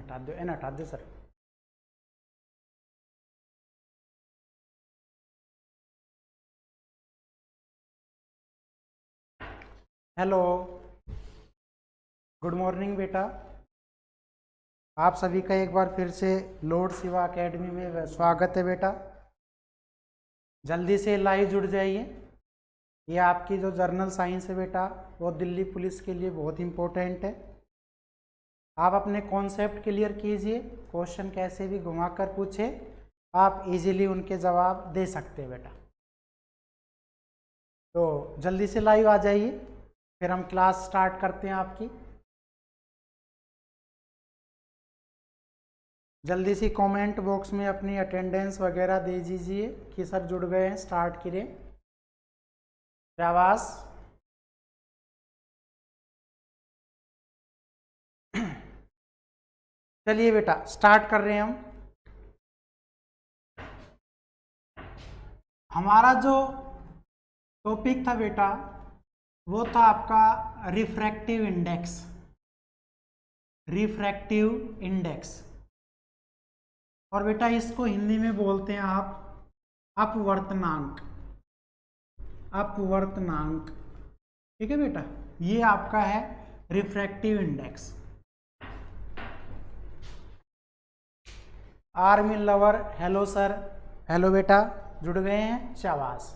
हटा दो, एन हटा दो सर। हेलो, गुड मॉर्निंग बेटा। आप सभी का एक बार फिर से लॉर्ड शिवा एकेडमी में स्वागत है बेटा। जल्दी से लाइव जुड़ जाइए। ये आपकी जो जर्नल साइंस है बेटा, वो दिल्ली पुलिस के लिए बहुत इम्पोर्टेंट है। आप अपने कॉन्सेप्ट क्लियर कीजिए, क्वेश्चन कैसे भी घुमाकर पूछे, आप इजीली उनके जवाब दे सकते हैं बेटा। तो जल्दी से लाइव आ जाइए, फिर हम क्लास स्टार्ट करते हैं आपकी। जल्दी से कमेंट बॉक्स में अपनी अटेंडेंस वगैरह दे दीजिए कि सर जुड़ गए हैं, स्टार्ट करें। शाबाश। चलिए बेटा स्टार्ट कर रहे हैं हम। हमारा जो टॉपिक था बेटा, वो था आपका रिफ्रैक्टिव इंडेक्स। रिफ्रैक्टिव इंडेक्स, और बेटा इसको हिंदी में बोलते हैं आप अपवर्तनांक। अपवर्तनांक, ठीक है बेटा, ये आपका है refractive index. Army lover, hello sir. Hello बेटा, जुड़ गए हैं, शाबाश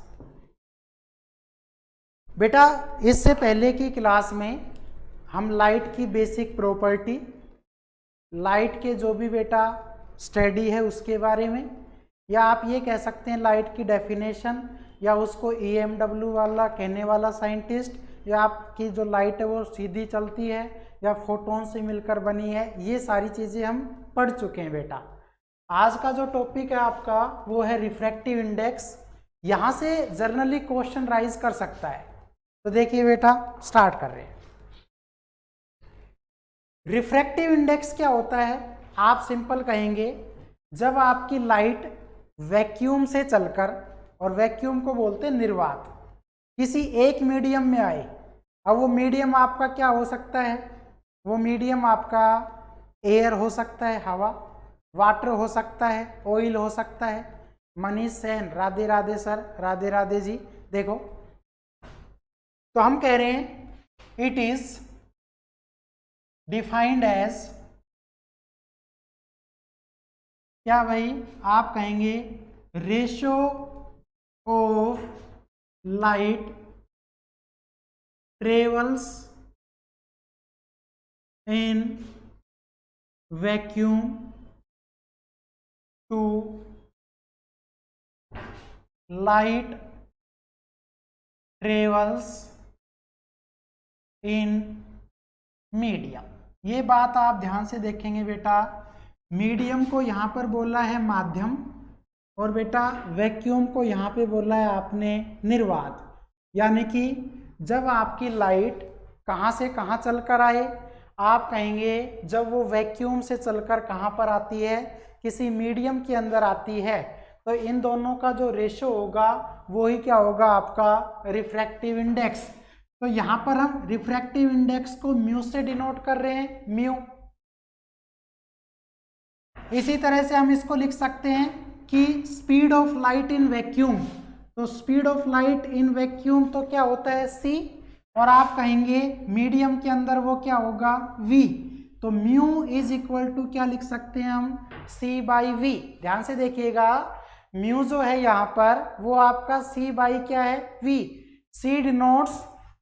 बेटा। इससे पहले की क्लास में हम लाइट की बेसिक प्रॉपर्टी, लाइट के जो भी बेटा स्टडी है उसके बारे में, या आप ये कह सकते हैं लाइट की डेफिनेशन, या उसको EMW वाला कहने वाला साइंटिस्ट, या आपकी जो लाइट है वो सीधी चलती है या फोटोन से मिलकर बनी है, ये सारी चीज़ें हम पढ़ चुके हैं बेटा। आज का जो टॉपिक है आपका वो है रिफ्रैक्टिव इंडेक्स। यहाँ से जर्नली क्वेश्चन राइज कर सकता है। तो देखिए बेटा स्टार्ट कर रहे हैं। रिफ्रैक्टिव इंडेक्स क्या होता है? आप सिंपल कहेंगे, जब आपकी लाइट वैक्यूम से चलकर, और वैक्यूम को बोलते हैं निर्वात, किसी एक मीडियम में आए। अब वो मीडियम आपका क्या हो सकता है? वो मीडियम आपका एयर हो सकता है, हवा, वाटर हो सकता है, ऑयल हो सकता है। मनीष सेन, राधे राधे सर, राधे राधे जी। देखो, तो हम कह रहे हैं इट इज डिफाइंड एज, क्या भाई? आप कहेंगे ratio of light travels in vacuum to light travels in medium. ये बात आप ध्यान से देखेंगे बेटा, मीडियम को यहाँ पर बोला है माध्यम, और बेटा वैक्यूम को यहाँ पे बोला है आपने निर्वात। यानी कि जब आपकी लाइट कहाँ से कहाँ चलकर आए, आप कहेंगे जब वो वैक्यूम से चलकर कहाँ पर आती है, किसी मीडियम के अंदर आती है, तो इन दोनों का जो रेशो होगा वही क्या होगा? आपका रिफ्रैक्टिव इंडेक्स। तो यहाँ पर हम रिफ्रैक्टिव इंडेक्स को म्यू से डिनोट कर रहे हैं, म्यू। इसी तरह से हम इसको लिख सकते हैं कि speed of light in vacuum, तो speed of light in vacuum तो क्या होता है? c, और आप कहेंगे मीडियम के अंदर वो क्या होगा? v। तो म्यू इज इक्वल टू क्या लिख सकते हैं हम? c/v। ध्यान से देखिएगा, म्यू जो है यहाँ पर वो आपका c/ क्या है? v। c denotes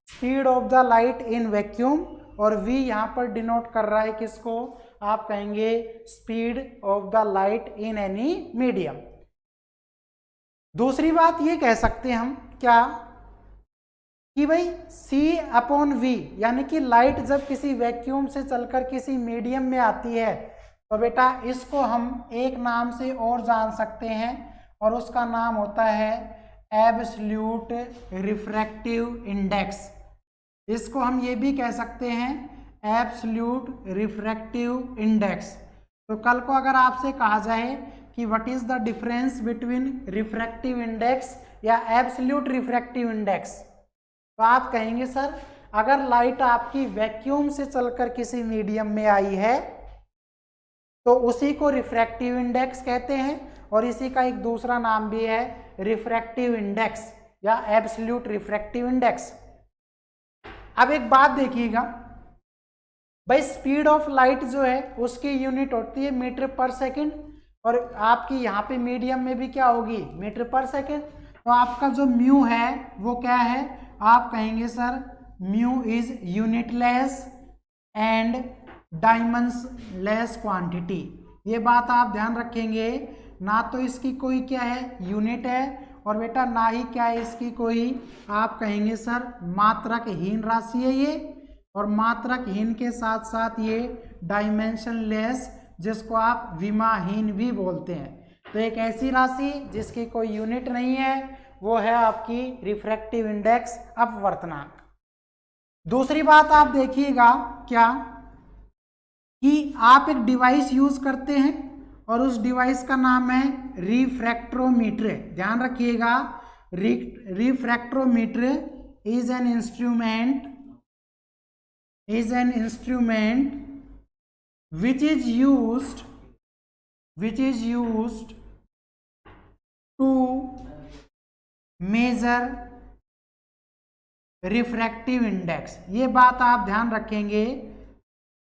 speed of the light in vacuum, और v यहाँ पर डिनोट कर रहा है किसको? आप कहेंगे speed of the light in any medium. दूसरी बात ये कह सकते हैं हम क्या, कि भाई c/v, यानी कि लाइट जब किसी वैक्यूम से चलकर किसी मीडियम में आती है, तो बेटा इसको हम एक नाम से और जान सकते हैं, और उसका नाम होता है एब्सोल्यूट रिफ्रैक्टिव इंडेक्स। इसको हम ये भी कह सकते हैं एब्सोल्यूट रिफ्रैक्टिव इंडेक्स। तो कल को अगर आपसे कहा जाए कि what is the difference between refractive index या एब्सोल्यूट रिफ्रैक्टिव इंडेक्स, तो आप कहेंगे सर अगर लाइट आपकी वैक्यूम से चलकर किसी मीडियम में आई है तो उसी को रिफ्रैक्टिव इंडेक्स कहते हैं, और इसी का एक दूसरा नाम भी है रिफ्रैक्टिव इंडेक्स या एब्सोल्यूट रिफ्रैक्टिव इंडेक्स। अब एक बात देखिएगा भाई, स्पीड ऑफ लाइट जो है उसकी यूनिट होती है मीटर पर सेकंड, और आपकी यहाँ पे मीडियम में भी क्या होगी, मीटर पर सेकंड। तो आपका जो म्यू है वो क्या है, आप कहेंगे sir mu is unitless and dimensionless quantity. ये बात आप ध्यान रखेंगे, ना तो इसकी कोई क्या है यूनिट है, और बेटा ना ही क्या है इसकी कोई आप कहेंगे सर मात्रकहीन राशि है ये, और मात्रकहीन के साथ साथ ये डायमेंशनलेस, जिसको आप विमाहीन भी बोलते हैं। तो एक ऐसी राशि जिसकी कोई यूनिट नहीं है वो है आपकी रिफ्रैक्टिव इंडेक्स अपवर्तनांक। दूसरी बात आप देखिएगा क्या, कि आप एक डिवाइस यूज करते हैं और उस डिवाइस का नाम है रिफ्रैक्ट्रोमीटर। ध्यान रखिएगा, refractometer is an instrument which is used to measure refractive index। ये बात आप ध्यान रखेंगे।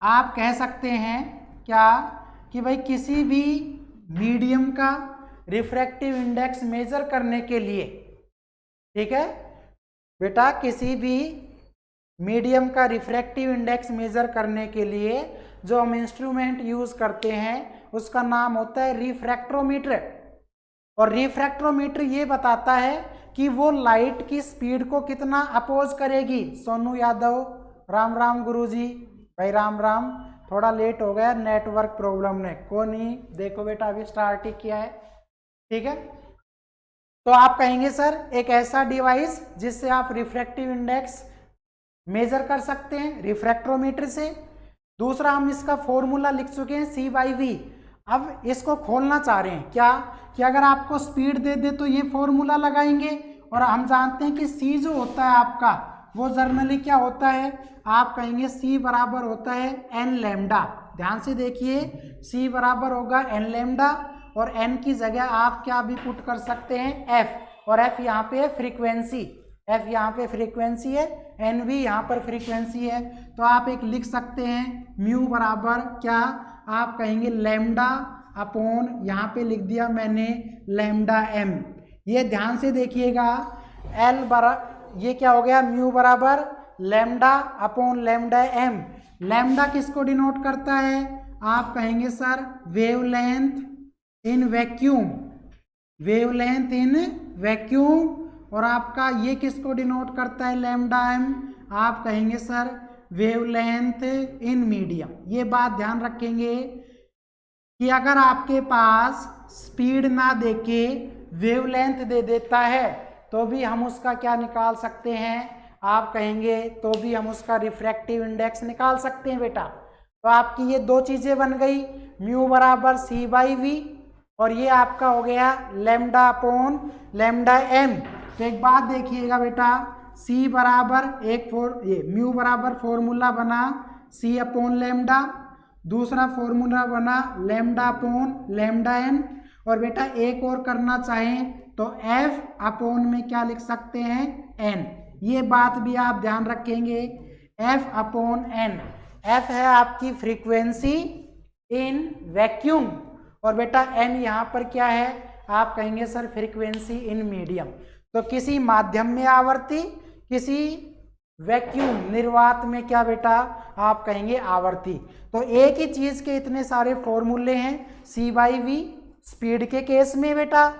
आप कह सकते हैं क्या कि भाई किसी भी मीडियम का रिफ्रैक्टिव इंडेक्स मेजर करने के लिए, ठीक है बेटा, किसी भी मीडियम का रिफ्रैक्टिव इंडेक्स मेजर करने के लिए जो हम इंस्ट्रूमेंट यूज करते हैं उसका नाम होता है रिफ्रैक्ट्रोमीटर। और रिफ्रैक्ट्रोमीटर ये बताता है कि वो लाइट की स्पीड को कितना अपोज करेगी। सोनू यादव, राम राम गुरुजी, भाई राम राम, थोड़ा लेट हो गया नेटवर्क प्रॉब्लम ने, को नहीं देखो बेटा अभी स्टार्ट ही किया है, ठीक है। तो आप कहेंगे सर एक ऐसा डिवाइस जिससे आप रिफ्रैक्टिव इंडेक्स मेजर कर सकते हैं रिफ्रैक्ट्रोमीटर से। दूसरा हम इसका फॉर्मूला लिख चुके हैं C/V। अब इसको खोलना चाह रहे हैं क्या, कि अगर आपको स्पीड दे दे तो ये फॉर्मूला लगाएंगे, और हम जानते हैं कि C जो होता है आपका वो जर्नली क्या होता है, आप कहेंगे C बराबर होता है n लैम्डा। ध्यान से देखिए, C बराबर होगा n लैम्डा, और n की जगह आप क्या भी पुट कर सकते हैं f, और f यहाँ पे है फ्रीक्वेंसी, f यहाँ पे फ्रीक्वेंसी है, n भी यहाँ पर फ्रीक्वेंसी है। तो आप एक लिख सकते हैं म्यू बराबर क्या, आप कहेंगे लैम्डा अपॉन, यहाँ पे लिख दिया मैंने लैम्डा m। ये ध्यान से देखिएगा, l बराबर ये क्या हो गया, म्यू बराबर lambda upon lambda m। Lambda किसको डिनोट करता है, आप कहेंगे sir wavelength in vacuum, wavelength in vacuum. और आपका ये किसको डिनोट करता है लैम्डा m, आप कहेंगे सर वेवलेंथ इन मीडियम। ये बात ध्यान रखेंगे कि अगर आपके पास स्पीड ना देके वेवलेंथ दे देता है तो भी हम उसका क्या निकाल सकते हैं, आप कहेंगे तो भी हम उसका रिफ्रैक्टिव इंडेक्स निकाल सकते हैं बेटा। तो आपकी ये दो चीजें बन गई, म्यू बराबर C/V, और ये आपका हो गया लैम्डा अपॉन लैम्डा m। तो एक बात देखिएगा बेटा, C बराबर ये म्यू बराबर फॉर्मूला बना C अपॉन लैम्डा, दूसरा फॉर्मूला बना लैम्डा अपॉन लैम्डा n, और बेटा एक और करना चाहें तो F अपॉन में क्या लिख सकते हैं n। ये बात भी आप ध्यान रखेंगे, F अपॉन n। F है आपकी फ्रीक्वेंसी इन वैक्यूम, और बेटा n यहाँ पर क्या है, आप कहेंगे सर फ्रीक्वेंसी इन मीडियम। तो किसी माध्यम में आवर्ती, किसी वैक्यूम निर्वात में क्या बेटा, आप कहेंगे आवर्ती। तो एक ही चीज के इतने सारे फॉर्मूले हैं, C/V स्पीड के केस में बेटा,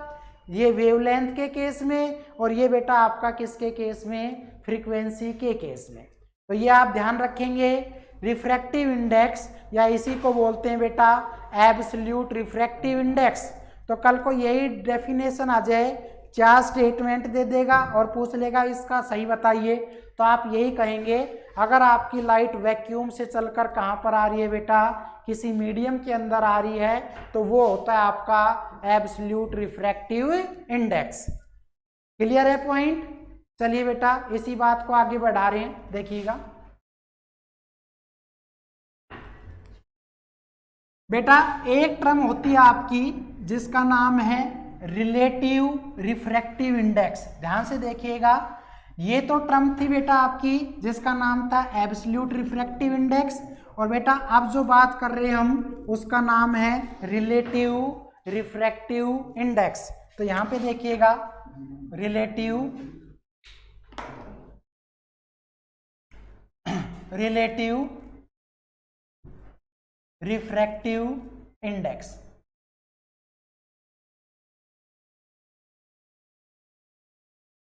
ये वेवलेंथ के केस में, और ये बेटा आपका किसके केस में, फ्रीक्वेंसी के केस में। तो ये आप ध्यान रखेंगे, रिफ्रैक्टिव इंडेक्स या इसी को बोलते हैं बेटा एब्सोल्यूट रिफ्रैक्टिव इंडेक्स। तो कल को यही डेफिनेशन आ जाए, 4 स्टेटमेंट दे देगा और पूछ लेगा इसका सही बताइए, तो आप यही कहेंगे अगर आपकी लाइट वैक्यूम से चलकर कहाँ पर आ रही है बेटा, किसी मीडियम के अंदर आ रही है, तो वो होता है आपका एब्सोल्यूट रिफ्रैक्टिव इंडेक्स। क्लियर है पॉइंट। चलिए बेटा इसी बात को आगे बढ़ा रहे हैं, देखिएगा। बेटा एक टर्म होती है आपकी जिसका नाम है रिलेटिव रिफ्रैक्टिव इंडेक्स। ध्यान से देखिएगा, ये तो टर्म थी बेटा आपकी जिसका नाम था एब्सोल्यूट रिफ्रैक्टिव इंडेक्स, और बेटा अब जो बात कर रहे हैं हम उसका नाम है रिलेटिव रिफ्रैक्टिव इंडेक्स। तो यहां पे देखिएगा रिलेटिव रिफ्रैक्टिव इंडेक्स।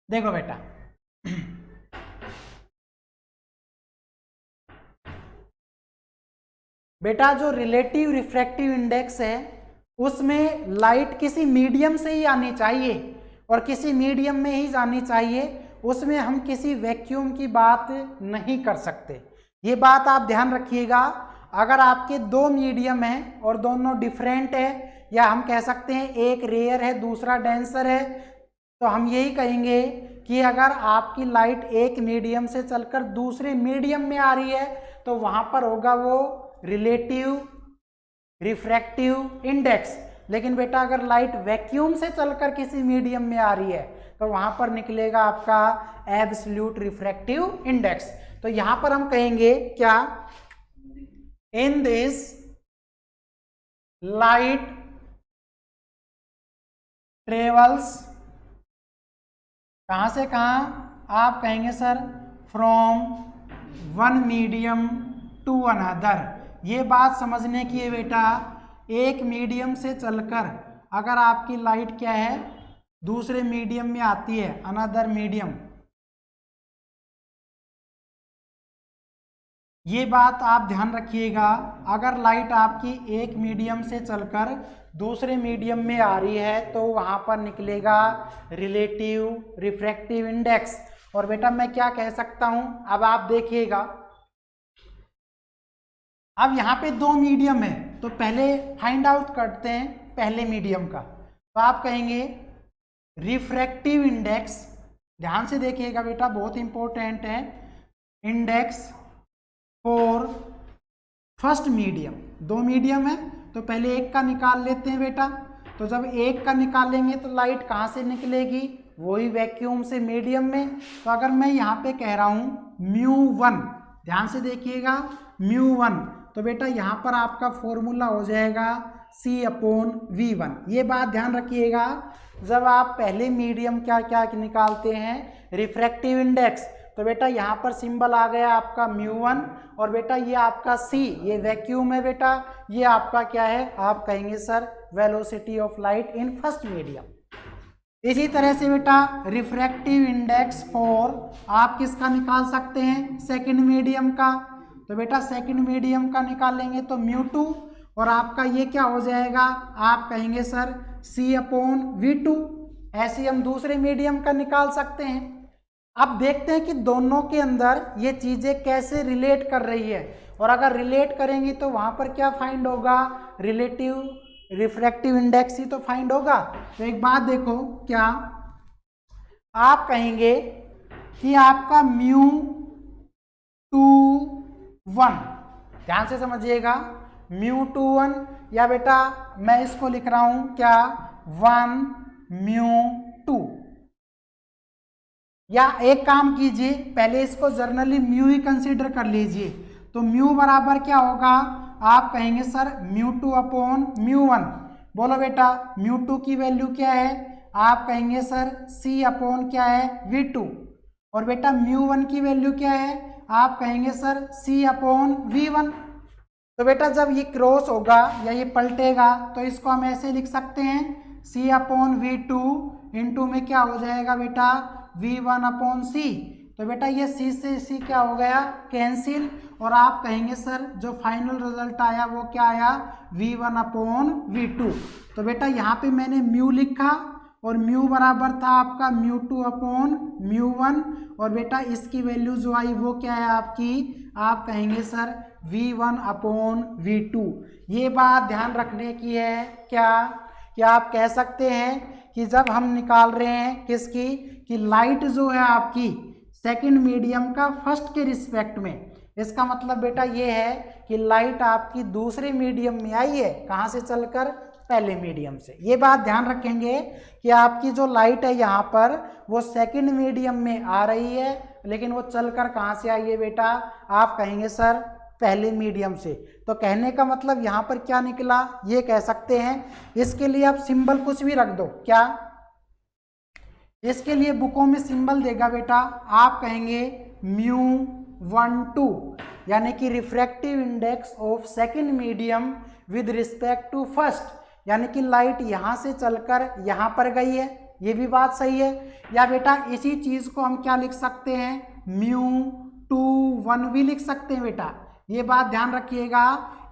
देखो बेटा बेटा जो रिलेटिव रिफ्रैक्टिव इंडेक्स है उसमें लाइट किसी मीडियम से ही आनी चाहिए और किसी मीडियम में ही जानी चाहिए, उसमें हम किसी वैक्यूम की बात नहीं कर सकते। ये बात आप ध्यान रखिएगा। अगर आपके दो मीडियम हैं और दोनों डिफरेंट है, या हम कह सकते हैं एक रेयर है दूसरा डेंसर है, तो हम यही कहेंगे कि अगर आपकी लाइट एक मीडियम से चलकर दूसरे मीडियम में आ रही है तो वहां पर होगा वो रिलेटिव रिफ्रैक्टिव इंडेक्स। लेकिन बेटा अगर लाइट वैक्यूम से चलकर किसी मीडियम में आ रही है तो वहां पर निकलेगा आपका एब्सोल्यूट रिफ्रैक्टिव इंडेक्स। तो यहां पर हम कहेंगे क्या, इन दिस लाइट ट्रेवल्स, कहां से कहां, आप कहेंगे sir from one medium to another. ये बात समझने की है बेटा, एक मीडियम से चलकर अगर आपकी लाइट क्या है दूसरे मीडियम में आती है, अनदर मीडियम, ये बात आप ध्यान रखिएगा। अगर लाइट आपकी एक मीडियम से चलकर दूसरे मीडियम में आ रही है तो वहां पर निकलेगा रिलेटिव रिफ्रैक्टिव इंडेक्स। और बेटा मैं क्या कह सकता हूं, अब आप देखिएगा, अब यहाँ पे दो मीडियम है तो पहले फाइंड आउट करते हैं पहले मीडियम का। तो आप कहेंगे रिफ्रैक्टिव इंडेक्स, ध्यान से देखिएगा बेटा बहुत इंपॉर्टेंट है, इंडेक्स फॉर फर्स्ट मीडियम। दो मीडियम है तो पहले एक का निकाल लेते हैं बेटा। तो जब एक का निकालेंगे तो लाइट कहाँ से निकलेगी, वही वैक्यूम से मीडियम में। तो अगर मैं यहाँ पे कह रहा हूँ μ1, ध्यान से देखिएगा μ1, तो बेटा यहाँ पर आपका फॉर्मूला हो जाएगा C/V1। ये बात ध्यान रखिएगा, जब आप पहले मीडियम क्या क्या निकालते हैं रिफ्रैक्टिव इंडेक्स, तो बेटा यहाँ पर सिंबल आ गया आपका μ1, और बेटा ये आपका C, ये वैक्यूम है बेटा, ये आपका क्या है, आप कहेंगे sir velocity of light in first medium. इसी तरह से बेटा रिफ्रैक्टिव इंडेक्स फॉर आप किसका निकाल सकते हैं, सेकंड मीडियम का। तो बेटा सेकंड मीडियम का निकालेंगे तो μ2, और आपका ये क्या हो जाएगा, आप कहेंगे सर C/V2। ऐसे हम दूसरे मीडियम का निकाल सकते हैं। अब देखते हैं कि दोनों के अंदर ये चीजें कैसे रिलेट कर रही है, और अगर रिलेट करेंगी तो वहां पर क्या फाइंड होगा, रिलेटिव रिफ्रैक्टिव इंडेक्स ही तो फाइंड होगा। तो एक बात देखो, क्या आप कहेंगे कि आपका μ21, ध्यान से समझिएगा μ21, या बेटा मैं इसको लिख रहा हूं क्या 1μ2, या एक काम कीजिए पहले इसको जर्नली म्यू ही कंसीडर कर लीजिए। तो म्यू बराबर क्या होगा, आप कहेंगे सर μ2/μ1। बोलो बेटा μ2 की वैल्यू क्या है, आप कहेंगे सर C/ क्या है V2, और बेटा μ1 की वैल्यू क्या है, आप कहेंगे सर C/V1। तो बेटा जब ये क्रॉस होगा या ये पलटेगा तो इसको हम ऐसे लिख सकते हैं C/V2 इंटू में क्या हो जाएगा बेटा V1/C। तो बेटा ये C से C क्या हो गया, कैंसिल, और आप कहेंगे सर जो फाइनल रिजल्ट आया वो क्या आया V1/V2। तो बेटा यहाँ पे मैंने म्यू लिखा और म्यू बराबर था आपका μ2/μ1, और बेटा इसकी वैल्यू जो आई वो क्या है आपकी, आप कहेंगे सर V1/V2। ये बात ध्यान रखने की है क्या आप कह सकते हैं कि जब हम निकाल रहे हैं किसकी, कि लाइट जो है आपकी सेकंड मीडियम का फर्स्ट के रिस्पेक्ट में, इसका मतलब बेटा ये है कि लाइट आपकी दूसरे मीडियम में आई है, कहाँ से चलकर, पहले मीडियम से। ये बात ध्यान रखेंगे कि आपकी जो लाइट है यहाँ पर वो सेकंड मीडियम में आ रही है, लेकिन वो चलकर कहाँ से आई है बेटा, आप कहेंगे सर पहले मीडियम से। तो कहने का मतलब यहाँ पर क्या निकला, ये कह सकते हैं। इसके लिए आप सिंबल कुछ भी रख दो, क्या इसके लिए बुकों में सिंबल देगा बेटा, आप कहेंगे μ12, यानी कि refractive index of second medium with respect to first, यानी कि लाइट यहाँ से चलकर यहाँ पर गई है, ये भी बात सही है। या बेटा इसी चीज को हम क्या लिख सकते हैं, μ21 भी लिख सकते हैं बेटा। ये बात ध्यान रखिएगा,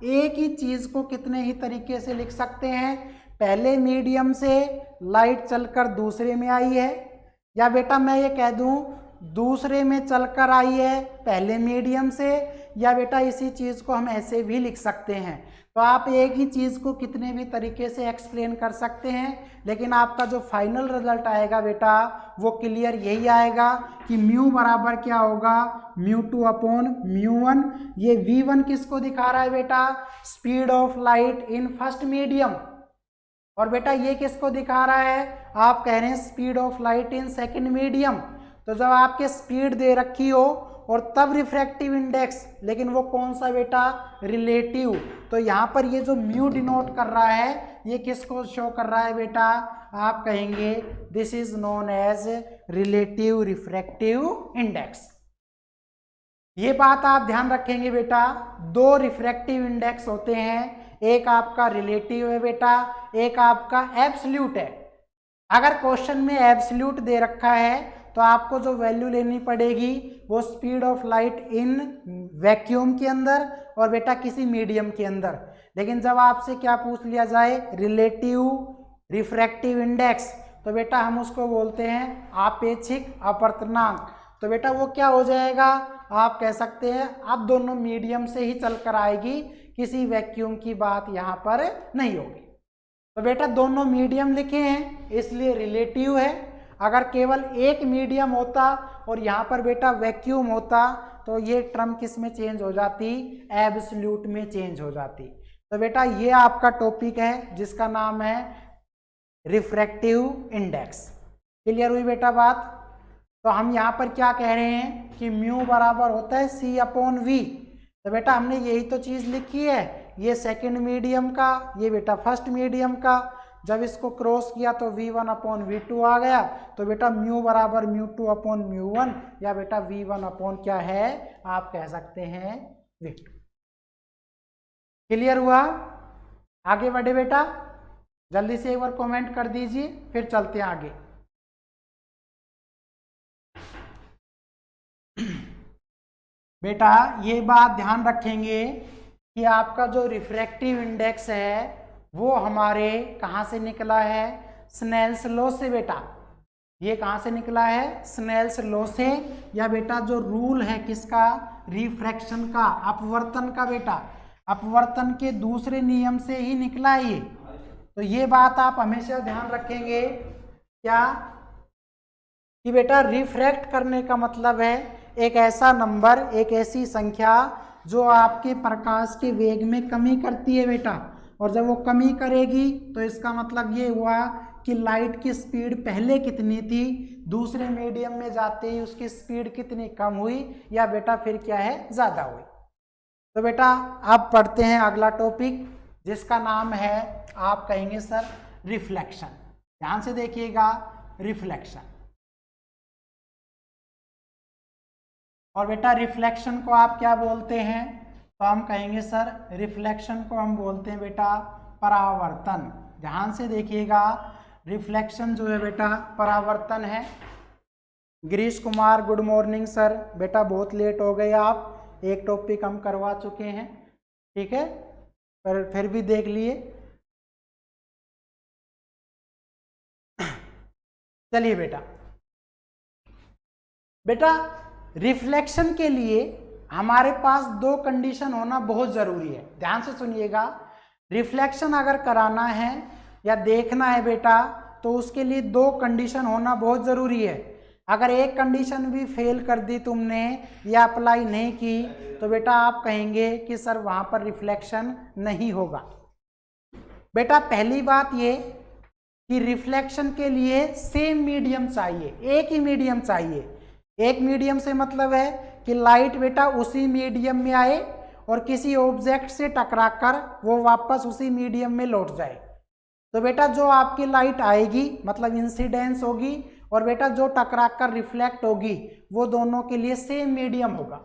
एक ही चीज को कितने ही तरीके से लिख सकते हैं, पहले मीडियम से लाइट चलकर दूसरे में आई है, या बेटा मैं ये कह दूं दूसरे में चलकर आई है पहले मीडियम से, या बेटा इसी चीज को हम ऐसे भी लिख सकते हैं। तो आप एक ही चीज को कितने भी तरीके से एक्सप्लेन कर सकते हैं, लेकिन आपका जो फाइनल रिजल्ट आएगा बेटा वो क्लियर यही आएगा कि म्यू बराबर क्या होगा, μ2 अपॉन μ1। ये v1 किसको दिखा रहा है बेटा, speed of light in first medium, और बेटा ये किसको दिखा रहा है, आप कह रहे हैं speed of light in second medium. तो जब आपके स्पीड दे रखी हो और तब रिफ्रैक्टिव इंडेक्स, लेकिन वो कौन सा बेटा, रिलेटिव। तो यहाँ पर ये जो म्यू डिनोट कर रहा है ये किसको शो कर रहा है बेटा, आप कहेंगे this is known as relative refractive index. ये बात आप ध्यान रखेंगे बेटा, दो रिफ्रैक्टिव इंडेक्स होते हैं, एक आपका रिलेटिव है बेटा, एक आपका एब्सोल्यूट है। अगर क्वेश्चन में एब्सोल्यूट दे रखा है तो आपको जो वैल्यू लेनी पड़ेगी वो speed of light in vacuum के अंदर और बेटा किसी मीडियम के अंदर। लेकिन जब आपसे क्या पूछ लिया जाए, रिलेटिव रिफ्रैक्टिव इंडेक्स, तो बेटा हम उसको बोलते हैं आपेक्षिक अपवर्तनांक। तो बेटा वो क्या हो जाएगा, आप कह सकते हैं अब दोनों मीडियम से ही चलकर आएगी, किसी वैक्यूम की बात यहाँ पर नहीं होगी। तो बेटा दोनों मीडियम लिखे हैं इसलिए रिलेटिव है। अगर केवल एक मीडियम होता और यहाँ पर बेटा वैक्यूम होता तो ये टर्म किस में चेंज हो जाती, एब्सोल्यूट में चेंज हो जाती। तो बेटा ये आपका टॉपिक है जिसका नाम है रिफ्रैक्टिव इंडेक्स। क्लियर हुई बेटा बात। तो हम यहाँ पर क्या कह रहे हैं कि म्यू बराबर होता है c अपॉन v। तो बेटा हमने यही तो चीज़ लिखी है, ये सेकंड मीडियम का, ये बेटा फर्स्ट मीडियम का। जब इसको क्रॉस किया तो v1 अपॉन v2 आ गया। तो बेटा म्यू बराबर μ2 अपॉन μ1, या बेटा v1 अपॉन क्या है, आप कह सकते हैं v2। क्लियर हुआ, आगे बढ़े बेटा, जल्दी से एक बार कमेंट कर दीजिए फिर चलते हैं आगे। बेटा ये बात ध्यान रखेंगे कि आपका जो रिफ्रैक्टिव इंडेक्स है वो हमारे कहाँ से निकला है, स्नेल्स लॉ से। बेटा ये कहाँ से निकला है, स्नेल्स लॉ से, या बेटा जो रूल है किसका, रिफ्रैक्शन का, अपवर्तन का। बेटा अपवर्तन के दूसरे नियम से ही निकला है ये। तो ये बात आप हमेशा ध्यान रखेंगे क्या, कि बेटा रिफ्रैक्ट करने का मतलब है एक ऐसा नंबर, एक ऐसी संख्या जो आपके प्रकाश के वेग में कमी करती है बेटा। और जब वो कमी करेगी तो इसका मतलब ये हुआ कि लाइट की स्पीड पहले कितनी थी, दूसरे मीडियम में जाते ही उसकी स्पीड कितनी कम हुई, या बेटा फिर क्या है, ज़्यादा हुई। तो बेटा अब पढ़ते हैं अगला टॉपिक जिसका नाम है, आप कहेंगे सर रिफ्लेक्शन। ध्यान से देखिएगा, रिफ्लेक्शन। और बेटा रिफ्लेक्शन को आप क्या बोलते हैं, तो हम कहेंगे सर रिफ्लेक्शन को हम बोलते हैं बेटा परावर्तन। ध्यान से देखिएगा, रिफ्लेक्शन जो है बेटा परावर्तन है। Girish Kumar good morning sir. बेटा बहुत लेट हो गए आप, एक टॉपिक हम करवा चुके हैं, ठीक है, पर फिर भी देख लिए। चलिए बेटा, बेटा रिफ्लेक्शन के लिए हमारे पास दो कंडीशन होना बहुत ज़रूरी है। ध्यान से सुनिएगा, रिफ्लेक्शन अगर कराना है या देखना है बेटा तो उसके लिए दो कंडीशन होना बहुत ज़रूरी है। अगर एक कंडीशन भी फेल कर दी तुमने या अप्लाई नहीं की तो बेटा आप कहेंगे कि सर वहाँ पर रिफ्लेक्शन नहीं होगा। बेटा पहली बात ये कि रिफ्लेक्शन के लिए सेम मीडियम चाहिए, एक ही मीडियम चाहिए। एक मीडियम से मतलब है कि लाइट बेटा उसी मीडियम में आए और किसी ऑब्जेक्ट से टकराकर वो वापस उसी मीडियम में लौट जाए। तो बेटा जो आपकी लाइट आएगी मतलब इंसिडेंस होगी और बेटा जो टकराकर रिफ्लेक्ट होगी वो दोनों के लिए सेम मीडियम होगा।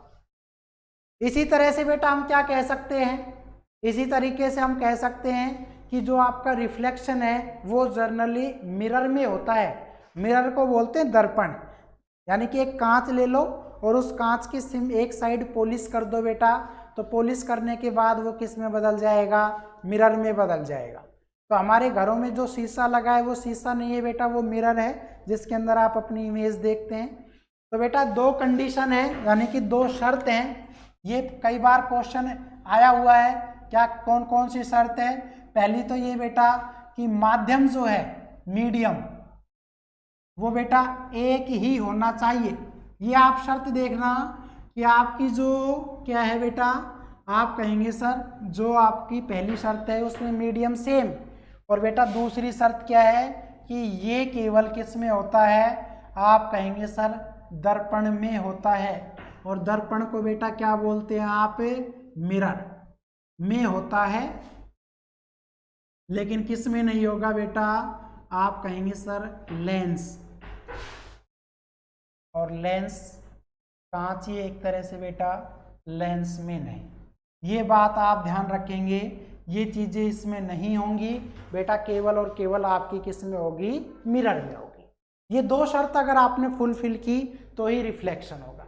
इसी तरह से बेटा हम क्या कह सकते हैं, इसी तरीके से हम कह सकते हैं कि जो आपका रिफ्लेक्शन है वो जनरली मिरर में होता है। मिरर को बोलते हैं दर्पण, यानी कि एक कांच ले लो और उस कांच की एक साइड पॉलिश कर दो बेटा, तो पॉलिश करने के बाद वो किस में बदल जाएगा, मिरर में बदल जाएगा। तो हमारे घरों में जो शीशा लगा है वो शीशा नहीं है बेटा, वो मिरर है जिसके अंदर आप अपनी इमेज देखते हैं। तो बेटा दो कंडीशन है, यानी कि दो शर्त हैं। ये कई बार क्वेश्चन आया हुआ है, क्या कौन कौन सी शर्त है। पहली तो ये बेटा कि माध्यम जो है मीडियम वो बेटा एक ही होना चाहिए। ये आप शर्त देखना कि आपकी जो क्या है बेटा, आप कहेंगे सर जो आपकी पहली शर्त है उसमें मीडियम सेम, और बेटा दूसरी शर्त क्या है कि ये केवल किस में होता है, आप कहेंगे सर दर्पण में होता है। और दर्पण को बेटा क्या बोलते हैं आप, मिरर में होता है, लेकिन किस में नहीं होगा बेटा, आप कहेंगे सर लेंस। और लेंस कांच ही एक तरह से बेटा लेंस में नहीं। ये बात आप ध्यान रखेंगे, ये चीजें इसमें नहीं होंगी बेटा, केवल और केवल आपकी किस में होगी, मिरर में होगी। ये दो शर्त अगर आपने फुलफिल की तो ही रिफ्लेक्शन होगा।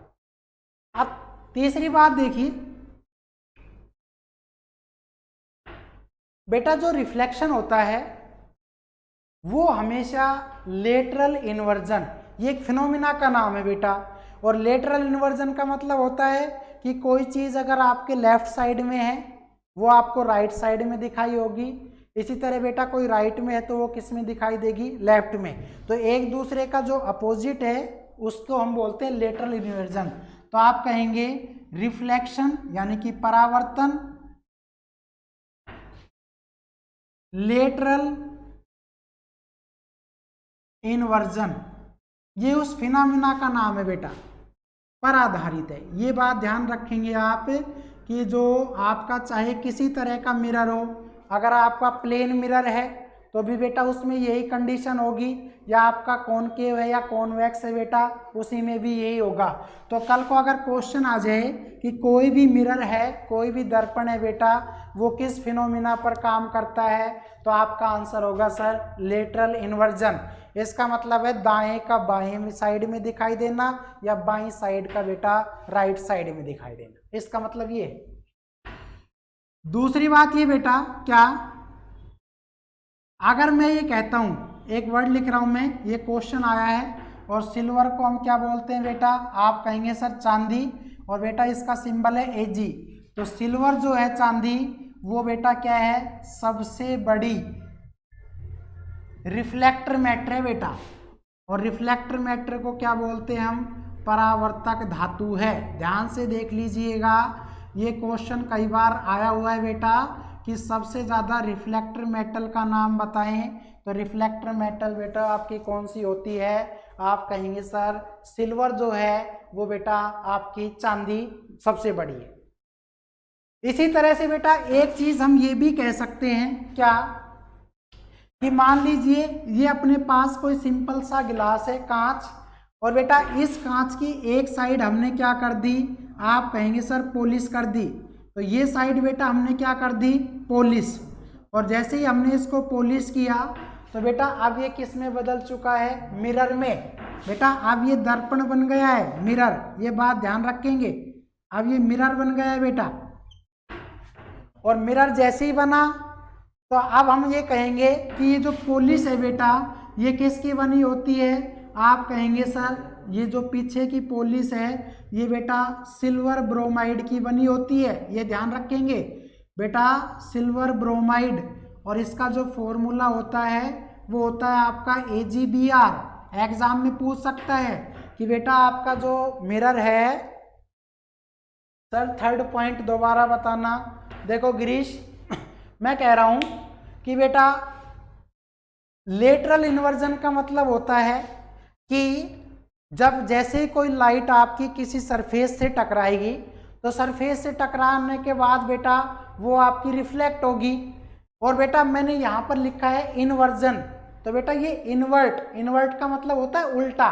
अब तीसरी बात देखिए बेटा, जो रिफ्लेक्शन होता है वो हमेशा लेटरल इन्वर्जन, ये एक फिनोमिना का नाम है बेटा। और लेटरल इन्वर्जन का मतलब होता है कि कोई चीज़ अगर आपके लेफ्ट साइड में है वो आपको राइट साइड में दिखाई होगी, इसी तरह बेटा कोई राइट में है तो वो किस में दिखाई देगी, लेफ्ट में। तो एक दूसरे का जो अपोजिट है उसको हम बोलते हैं लेटरल इन्वर्जन। तो आप कहेंगे रिफ्लेक्शन यानी कि परावर्तन, लेटरल इन्वर्जन, ये उस फिनोमिना का नाम है बेटा, पर आधारित है। ये बात ध्यान रखेंगे आप कि जो आपका चाहे किसी तरह का मिरर हो, अगर आपका प्लेन मिरर है तो भी बेटा उसमें यही कंडीशन होगी, या आपका कॉनकेव है या कॉन्वेक्स है बेटा उसी में भी यही होगा। तो कल को अगर क्वेश्चन आ जाए कि कोई भी मिरर है, कोई भी दर्पण है बेटा, वो किस फिनोमिना पर काम करता है, तो आपका आंसर होगा सर लेटरल इन्वर्जन। इसका मतलब है दाएं का बाएं साइड में दिखाई देना या बाईं साइड का बेटा राइट साइड में दिखाई देना, इसका मतलब ये है। दूसरी बात ये बेटा, क्या अगर मैं ये कहता हूं, एक वर्ड लिख रहा हूं मैं, ये क्वेश्चन आया है, और सिल्वर को हम क्या बोलते हैं बेटा, आप कहेंगे सर चांदी, और बेटा इसका सिंबल है Ag। तो सिल्वर जो है चांदी वो बेटा क्या है, सबसे बड़ी रिफ्लेक्टर मैटर है बेटा। और रिफ्लेक्टर मैटर को क्या बोलते हैं हम, परावर्तक धातु है। ध्यान से देख लीजिएगा, ये क्वेश्चन कई बार आया हुआ है बेटा कि सबसे ज़्यादा रिफ्लेक्टर मेटल का नाम बताएं। तो रिफ्लेक्टर मेटल बेटा आपकी कौन सी होती है, आप कहेंगे सर सिल्वर जो है वो बेटा आपकी चांदी सबसे बड़ी है। इसी तरह से बेटा एक चीज़ हम ये भी कह सकते हैं, क्या कि मान लीजिए ये अपने पास कोई सिंपल सा गिलास है कांच, और बेटा इस कांच की एक साइड हमने क्या कर दी, आप कहेंगे सर पॉलिश कर दी। तो ये साइड बेटा हमने क्या कर दी, पॉलिश। और जैसे ही हमने इसको पॉलिश किया तो बेटा अब ये किस में बदल चुका है, मिरर में। बेटा अब ये दर्पण बन गया है, मिरर, ये बात ध्यान रखेंगे, अब ये मिरर बन गया है बेटा। और मिरर जैसे ही बना तो अब हम ये कहेंगे कि ये जो पॉलिश है बेटा ये किसकी बनी होती है, आप कहेंगे सर ये जो पीछे की पॉलिश है ये बेटा सिल्वर ब्रोमाइड की बनी होती है। ये ध्यान रखेंगे बेटा, सिल्वर ब्रोमाइड, और इसका जो फॉर्मूला होता है वो होता है आपका AgBr। एग्जाम में पूछ सकता है कि बेटा आपका जो मिरर है, सर थर्ड पॉइंट दोबारा बताना। देखो गिरीश, मैं कह रहा हूं कि बेटा लेटरल इन्वर्जन का मतलब होता है कि जब जैसे कोई लाइट आपकी किसी सरफेस से टकराएगी तो सरफेस से टकराने के बाद बेटा वो आपकी रिफ्लेक्ट होगी। और बेटा मैंने यहाँ पर लिखा है इन्वर्जन, तो बेटा ये इन्वर्ट का मतलब होता है उल्टा।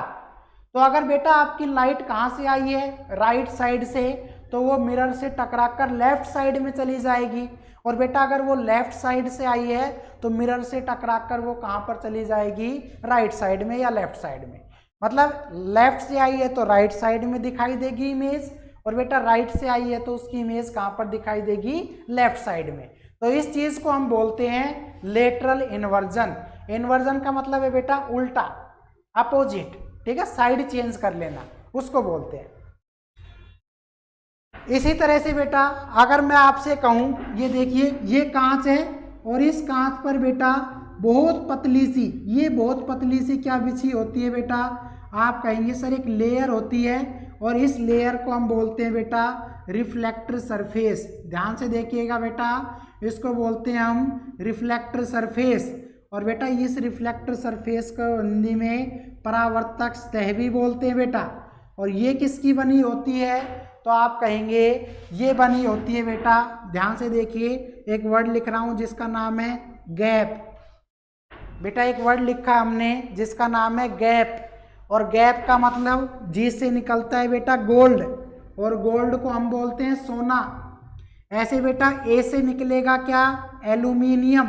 तो अगर बेटा आपकी लाइट कहाँ से आई है, राइट साइड से, तो वो मिरर से टकराकर लेफ्ट साइड में चली जाएगी। और बेटा अगर वो लेफ्ट साइड से आई है तो मिरर से टकराकर वो कहाँ पर चली जाएगी, राइट साइड में या लेफ्ट साइड में। मतलब लेफ्ट से आई है तो राइट साइड में दिखाई देगी इमेज, और बेटा राइट से आई है तो उसकी इमेज कहाँ पर दिखाई देगी, लेफ्ट साइड में। तो इस चीज को हम बोलते हैं लेटरल इन्वर्जन। इन्वर्जन का मतलब है बेटा उल्टा, अपोजिट, ठीक है, साइड चेंज कर लेना, उसको बोलते हैं। इसी तरह से बेटा अगर मैं आपसे कहूं, ये देखिए ये कांच है और इस कांच पर बेटा बहुत पतली सी, ये बहुत पतली सी क्या बिछी होती है बेटा, आप कहेंगे सर एक लेयर होती है, और इस लेयर को हम बोलते हैं बेटा रिफ्लेक्टर सरफेस। ध्यान से देखिएगा बेटा, इसको बोलते हैं हम रिफ्लेक्टर सरफेस। और बेटा इस रिफ्लेक्टर सरफेस को हिंदी में परावर्तक सतह भी बोलते हैं बेटा। और ये किसकी बनी होती है, तो आप कहेंगे ये बनी होती है बेटा, ध्यान से देखिए एक वर्ड लिख रहा हूं जिसका नाम है गैप। बेटा एक वर्ड लिखा हमने जिसका नाम है गैप, और गैप का मतलब जी से निकलता है बेटा गोल्ड, और गोल्ड को हम बोलते हैं सोना। ऐसे बेटा ए से निकलेगा क्या, एल्यूमिनियम,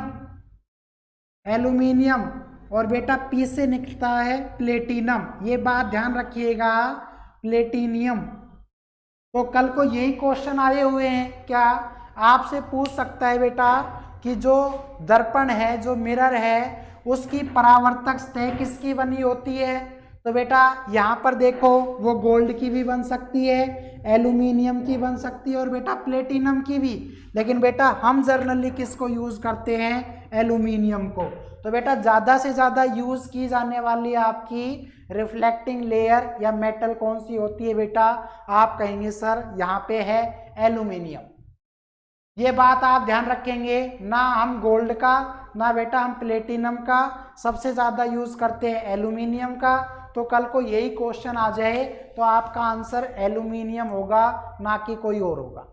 एल्यूमिनियम, और बेटा पी से निकलता है प्लेटिनम। ये बात ध्यान रखिएगा, प्लेटिनियम। तो कल को यही क्वेश्चन आए हुए हैं, क्या आपसे पूछ सकता है बेटा कि जो दर्पण है, जो मिरर है, उसकी परावर्तक सतह किसकी बनी होती है। तो बेटा यहाँ पर देखो वो गोल्ड की भी बन सकती है, एल्यूमिनियम की बन सकती है, और बेटा प्लेटिनम की भी। लेकिन बेटा हम जनरली किसको यूज करते हैं, एल्यूमिनियम को। तो बेटा ज़्यादा से ज़्यादा यूज की जाने वाली आपकी रिफ्लेक्टिंग लेयर या मेटल कौन सी होती है बेटा, आप कहेंगे सर यहाँ पे है एल्यूमिनियम। ये बात आप ध्यान रखेंगे, ना हम गोल्ड का ना बेटा हम प्लेटिनम का, सबसे ज़्यादा यूज करते हैं एल्यूमिनियम का। तो कल को यही क्वेश्चन आ जाए तो आपका आंसर एल्यूमिनियम होगा, ना कि कोई और होगा।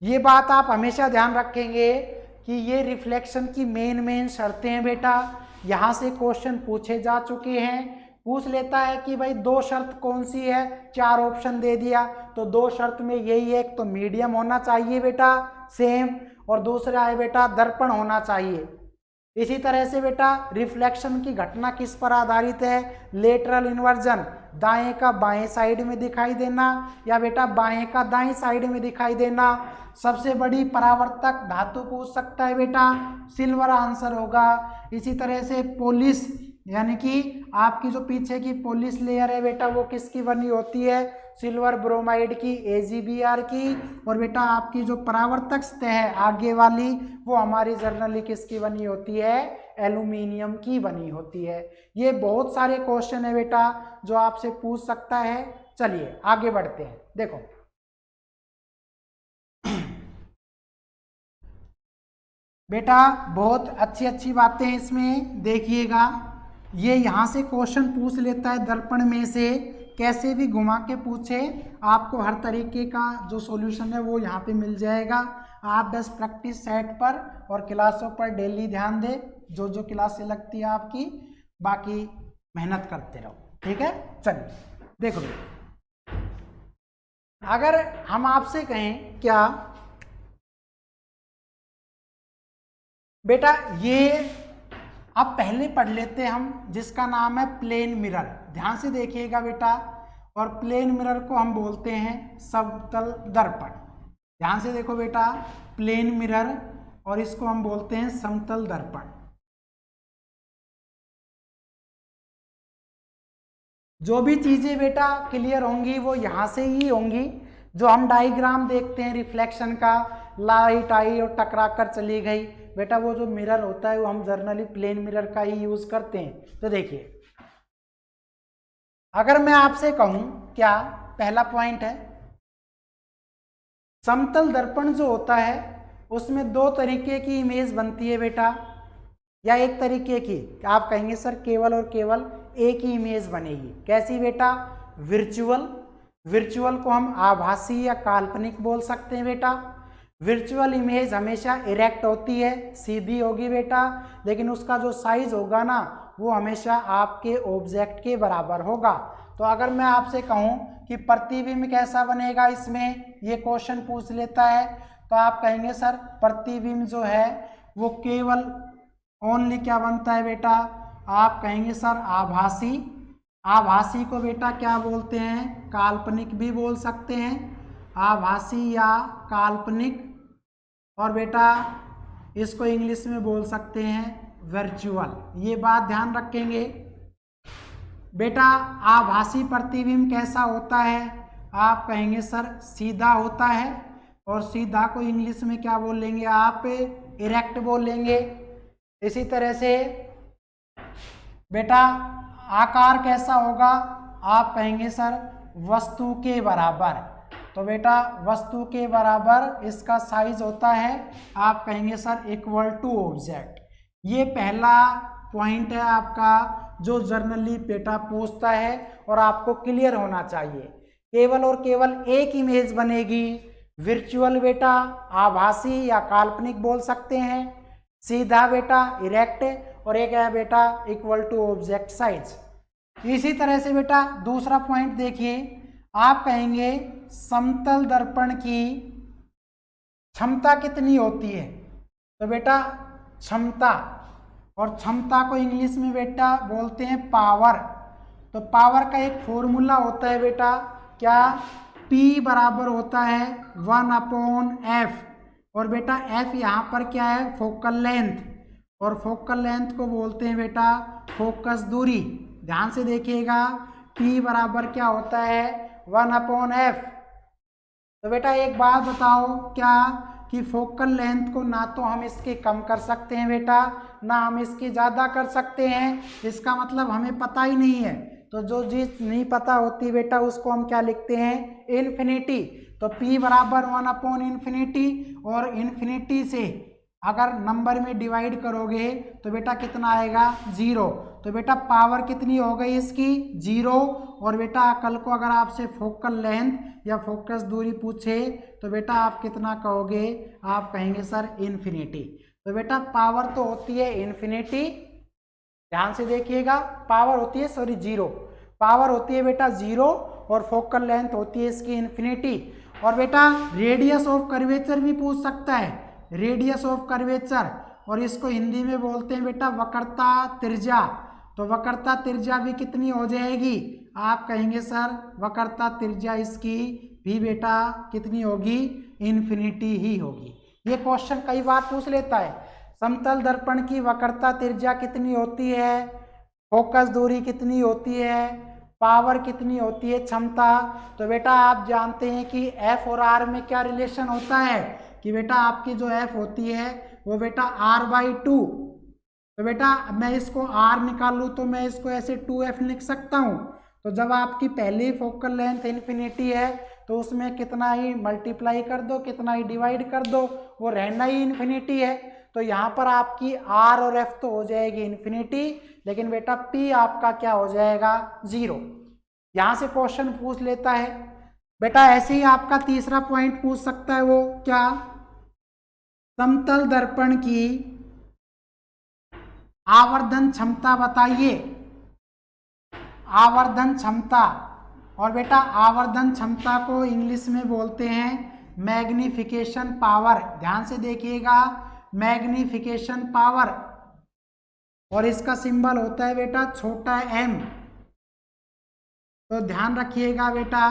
ये बात आप हमेशा ध्यान रखेंगे कि ये रिफ्लेक्शन की मेन शर्तें हैं बेटा। यहाँ से क्वेश्चन पूछे जा चुके हैं, पूछ लेता है कि भाई दो शर्त कौन सी है, चार ऑप्शन दे दिया, तो दो शर्त में यही है, एक तो मीडियम होना चाहिए बेटा सेम, और दूसरा है बेटा दर्पण होना चाहिए। इसी तरह से बेटा रिफ्लेक्शन की घटना किस पर आधारित है, लेटरल इन्वर्जन, दाएं का बाएं साइड में दिखाई देना या बेटा बाएं का दाएं साइड में दिखाई देना। सबसे बड़ी परावर्तक धातु पूछ सकता है बेटा, सिल्वर आंसर होगा। इसी तरह से पॉलिश, यानी कि आपकी जो पीछे की पॉलिश लेयर है बेटा वो किसकी बनी होती है, सिल्वर ब्रोमाइड की, AgBr की। और बेटा आपकी जो परावर्तक सतह है आगे वाली वो हमारी जनरली किसकी बनी होती है, एल्यूमिनियम की बनी होती है। ये बहुत सारे क्वेश्चन है बेटा जो आपसे पूछ सकता है। चलिए आगे बढ़ते हैं। देखो बेटा बहुत अच्छी अच्छी बातें इसमें देखिएगा, ये यहाँ से क्वेश्चन पूछ लेता है दर्पण में से, कैसे भी घुमा के पूछे आपको हर तरीके का जो सॉल्यूशन है वो यहाँ पे मिल जाएगा। आप बस प्रैक्टिस सेट पर और क्लासों पर डेली ध्यान दें, जो जो क्लास से लगती है आपकी, बाकी मेहनत करते रहो, ठीक है। चलिए देखो अगर हम आपसे कहें क्या बेटा, ये अब पहले पढ़ लेते हैं हम, जिसका नाम है प्लेन मिरर। ध्यान से देखिएगा बेटा, और प्लेन मिरर को हम बोलते हैं समतल दर्पण। ध्यान से देखो बेटा, प्लेन मिरर और इसको हम बोलते हैं समतल दर्पण। जो भी चीजें बेटा क्लियर होंगी वो यहाँ से ही होंगी। जो हम डायग्राम देखते हैं रिफ्लेक्शन का, लाइट आई और टकरा कर चली गई, बेटा वो जो मिरर होता है वो हम जनरली प्लेन मिरर का ही यूज करते हैं। तो देखिए अगर मैं आपसे कहूं, क्या पहला पॉइंट है, समतल दर्पण जो होता है उसमें दो तरीके की इमेज बनती है बेटा, या एक तरीके की, आप कहेंगे सर केवल और केवल एक ही इमेज बनेगी। कैसी बेटा? वर्चुअल। वर्चुअल को हम आभासी या काल्पनिक बोल सकते हैं बेटा। वर्चुअल इमेज हमेशा इरेक्ट होती है, सीधी होगी बेटा, लेकिन उसका जो साइज होगा ना वो हमेशा आपके ऑब्जेक्ट के बराबर होगा। तो अगर मैं आपसे कहूं कि प्रतिबिंब कैसा बनेगा इसमें, ये क्वेश्चन पूछ लेता है, तो आप कहेंगे सर प्रतिबिंब जो है वो केवल ओनली क्या बनता है बेटा? आप कहेंगे सर आभासी। आभासी को बेटा क्या बोलते हैं? काल्पनिक भी बोल सकते हैं, आभासी या काल्पनिक। और बेटा इसको इंग्लिश में बोल सकते हैं वर्चुअल। ये बात ध्यान रखेंगे बेटा। आभासी प्रतिबिंब कैसा होता है? आप कहेंगे सर सीधा होता है, और सीधा को इंग्लिश में क्या बोलेंगे आप? इरेक्ट बोलेंगे। इसी तरह से बेटा आकार कैसा होगा? आप कहेंगे सर वस्तु के बराबर। तो बेटा वस्तु के बराबर इसका साइज होता है, आप कहेंगे सर इक्वल टू ऑब्जेक्ट। ये पहला पॉइंट है आपका जो जर्नली बेटा पूछता है और आपको क्लियर होना चाहिए। केवल और केवल एक इमेज बनेगी, वर्चुअल बेटा आभासी या काल्पनिक बोल सकते हैं, सीधा बेटा इरेक्ट, और एक है बेटा इक्वल टू ऑब्जेक्ट साइज। इसी तरह से बेटा दूसरा पॉइंट देखिए, आप कहेंगे समतल दर्पण की क्षमता कितनी होती है? तो बेटा क्षमता, और क्षमता को इंग्लिश में बेटा बोलते हैं पावर। तो पावर का एक फॉर्मूला होता है बेटा, क्या? P बराबर होता है 1/f, और बेटा f यहाँ पर क्या है? फोकल लेंथ, और फोकल लेंथ को बोलते हैं बेटा फोकस दूरी। ध्यान से देखिएगा, P बराबर क्या होता है? 1/f। तो बेटा एक बात बताओ, क्या कि फोकल लेंथ को ना तो हम इसके कम कर सकते हैं बेटा, ना हम इसकी ज़्यादा कर सकते हैं। इसका मतलब हमें पता ही नहीं है। तो जो चीज़ नहीं पता होती बेटा उसको हम क्या लिखते हैं? इन्फिनिटी। तो P बराबर 1/∞, और इन्फिनिटी से अगर नंबर में डिवाइड करोगे तो बेटा कितना आएगा? 0। तो बेटा पावर कितनी हो गई इसकी? 0। और बेटा कल को अगर आपसे फोकल लेंथ या फोकस दूरी पूछे तो बेटा आप कितना कहोगे? आप कहेंगे सर इन्फिनिटी। तो बेटा पावर तो होती है इन्फिनिटी, ध्यान से देखिएगा, पावर होती है 0, पावर होती है बेटा 0, और फोकल लेंथ होती है इसकी इन्फिनिटी। और बेटा रेडियस ऑफ कर्वेचर भी पूछ सकता है, रेडियस ऑफ कर्वेचर, और इसको हिंदी में बोलते हैं बेटा वक्रता त्रिज्या। तो वक्रता त्रिज्या भी कितनी हो जाएगी? आप कहेंगे सर वक्रता त्रिज्या इसकी भी बेटा कितनी होगी? इन्फिनिटी ही होगी। ये क्वेश्चन कई बार पूछ लेता है, समतल दर्पण की वक्रता त्रिज्या कितनी होती है, फोकस दूरी कितनी होती है, पावर कितनी होती है, क्षमता। तो बेटा आप जानते हैं कि F और R में क्या रिलेशन होता है, कि बेटा आपकी जो F होती है वो बेटा R/2। तो बेटा मैं इसको R निकालूँ तो मैं इसको ऐसे 2F लिख सकता हूँ। तो जब आपकी पहली फोकल लेंथ इन्फिनिटी है तो उसमें कितना ही मल्टीप्लाई कर दो, कितना ही डिवाइड कर दो, वो रहना ही इन्फिनिटी है। तो यहाँ पर आपकी R और F तो हो जाएगी इन्फिनिटी, लेकिन बेटा P आपका क्या हो जाएगा? 0। यहाँ से क्वेश्चन पूछ लेता है बेटा। ऐसे ही आपका तीसरा पॉइंट पूछ सकता है, वो क्या? समतल दर्पण की आवर्धन क्षमता बताइए, आवर्धन क्षमता। और बेटा आवर्धन क्षमता को इंग्लिश में बोलते हैं मैग्निफिकेशन पावर। ध्यान से देखिएगा, मैग्निफिकेशन पावर, और इसका सिंबल होता है बेटा छोटा m। तो ध्यान रखिएगा बेटा,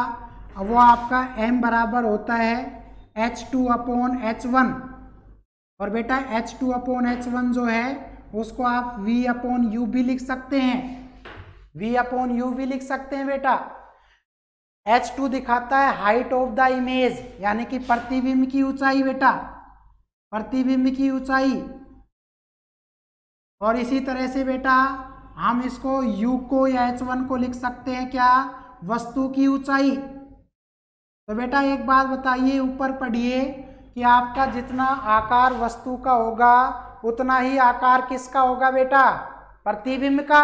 वो आपका m बराबर होता है H2/H1, और बेटा H2/H1 जो है उसको आप V/U भी लिख सकते हैं, V/U भी लिख सकते हैं बेटा। H2 दिखाता है हाइट ऑफ द इमेज, यानी कि प्रतिबिंब की ऊंचाई बेटा, प्रतिबिंब की ऊंचाई। और इसी तरह से बेटा हम इसको u को या h1 को लिख सकते हैं क्या, वस्तु की ऊंचाई। तो बेटा एक बात बताइए, ऊपर पढ़िए कि आपका जितना आकार वस्तु का होगा उतना ही आकार किसका होगा बेटा, प्रतिबिंब का।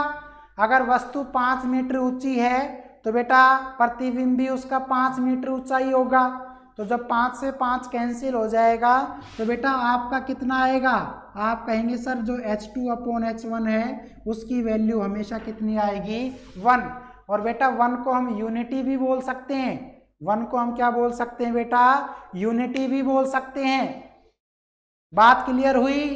अगर वस्तु 5 मीटर ऊंची है तो बेटा प्रतिबिंब भी उसका 5 मीटर ऊंचाई होगा। तो जब 5 से 5 कैंसिल हो जाएगा तो बेटा आपका कितना आएगा, आप कहेंगे सर जो H2/H1 है उसकी वैल्यू हमेशा कितनी आएगी, 1। और बेटा 1 को हम यूनिटी भी बोल सकते हैं, 1 को हम क्या बोल सकते हैं बेटा, यूनिटी भी बोल सकते हैं। बात क्लियर हुई?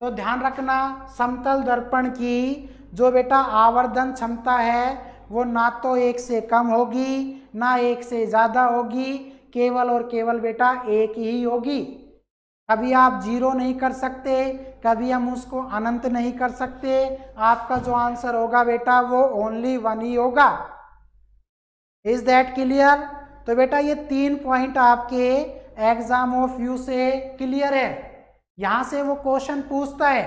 तो ध्यान रखना, समतल दर्पण की जो बेटा आवर्धन क्षमता है वो ना तो 1 से कम होगी ना 1 से ज़्यादा होगी, केवल और केवल बेटा 1 ही होगी। कभी आप 0 नहीं कर सकते, कभी हम उसको अनंत नहीं कर सकते। आपका जो आंसर होगा बेटा वो ओनली 1 ही होगा। Is that clear? तो बेटा ये 3 पॉइंट आपके एग्जाम ऑफ यू से क्लियर है। यहाँ से वो क्वेश्चन पूछता है,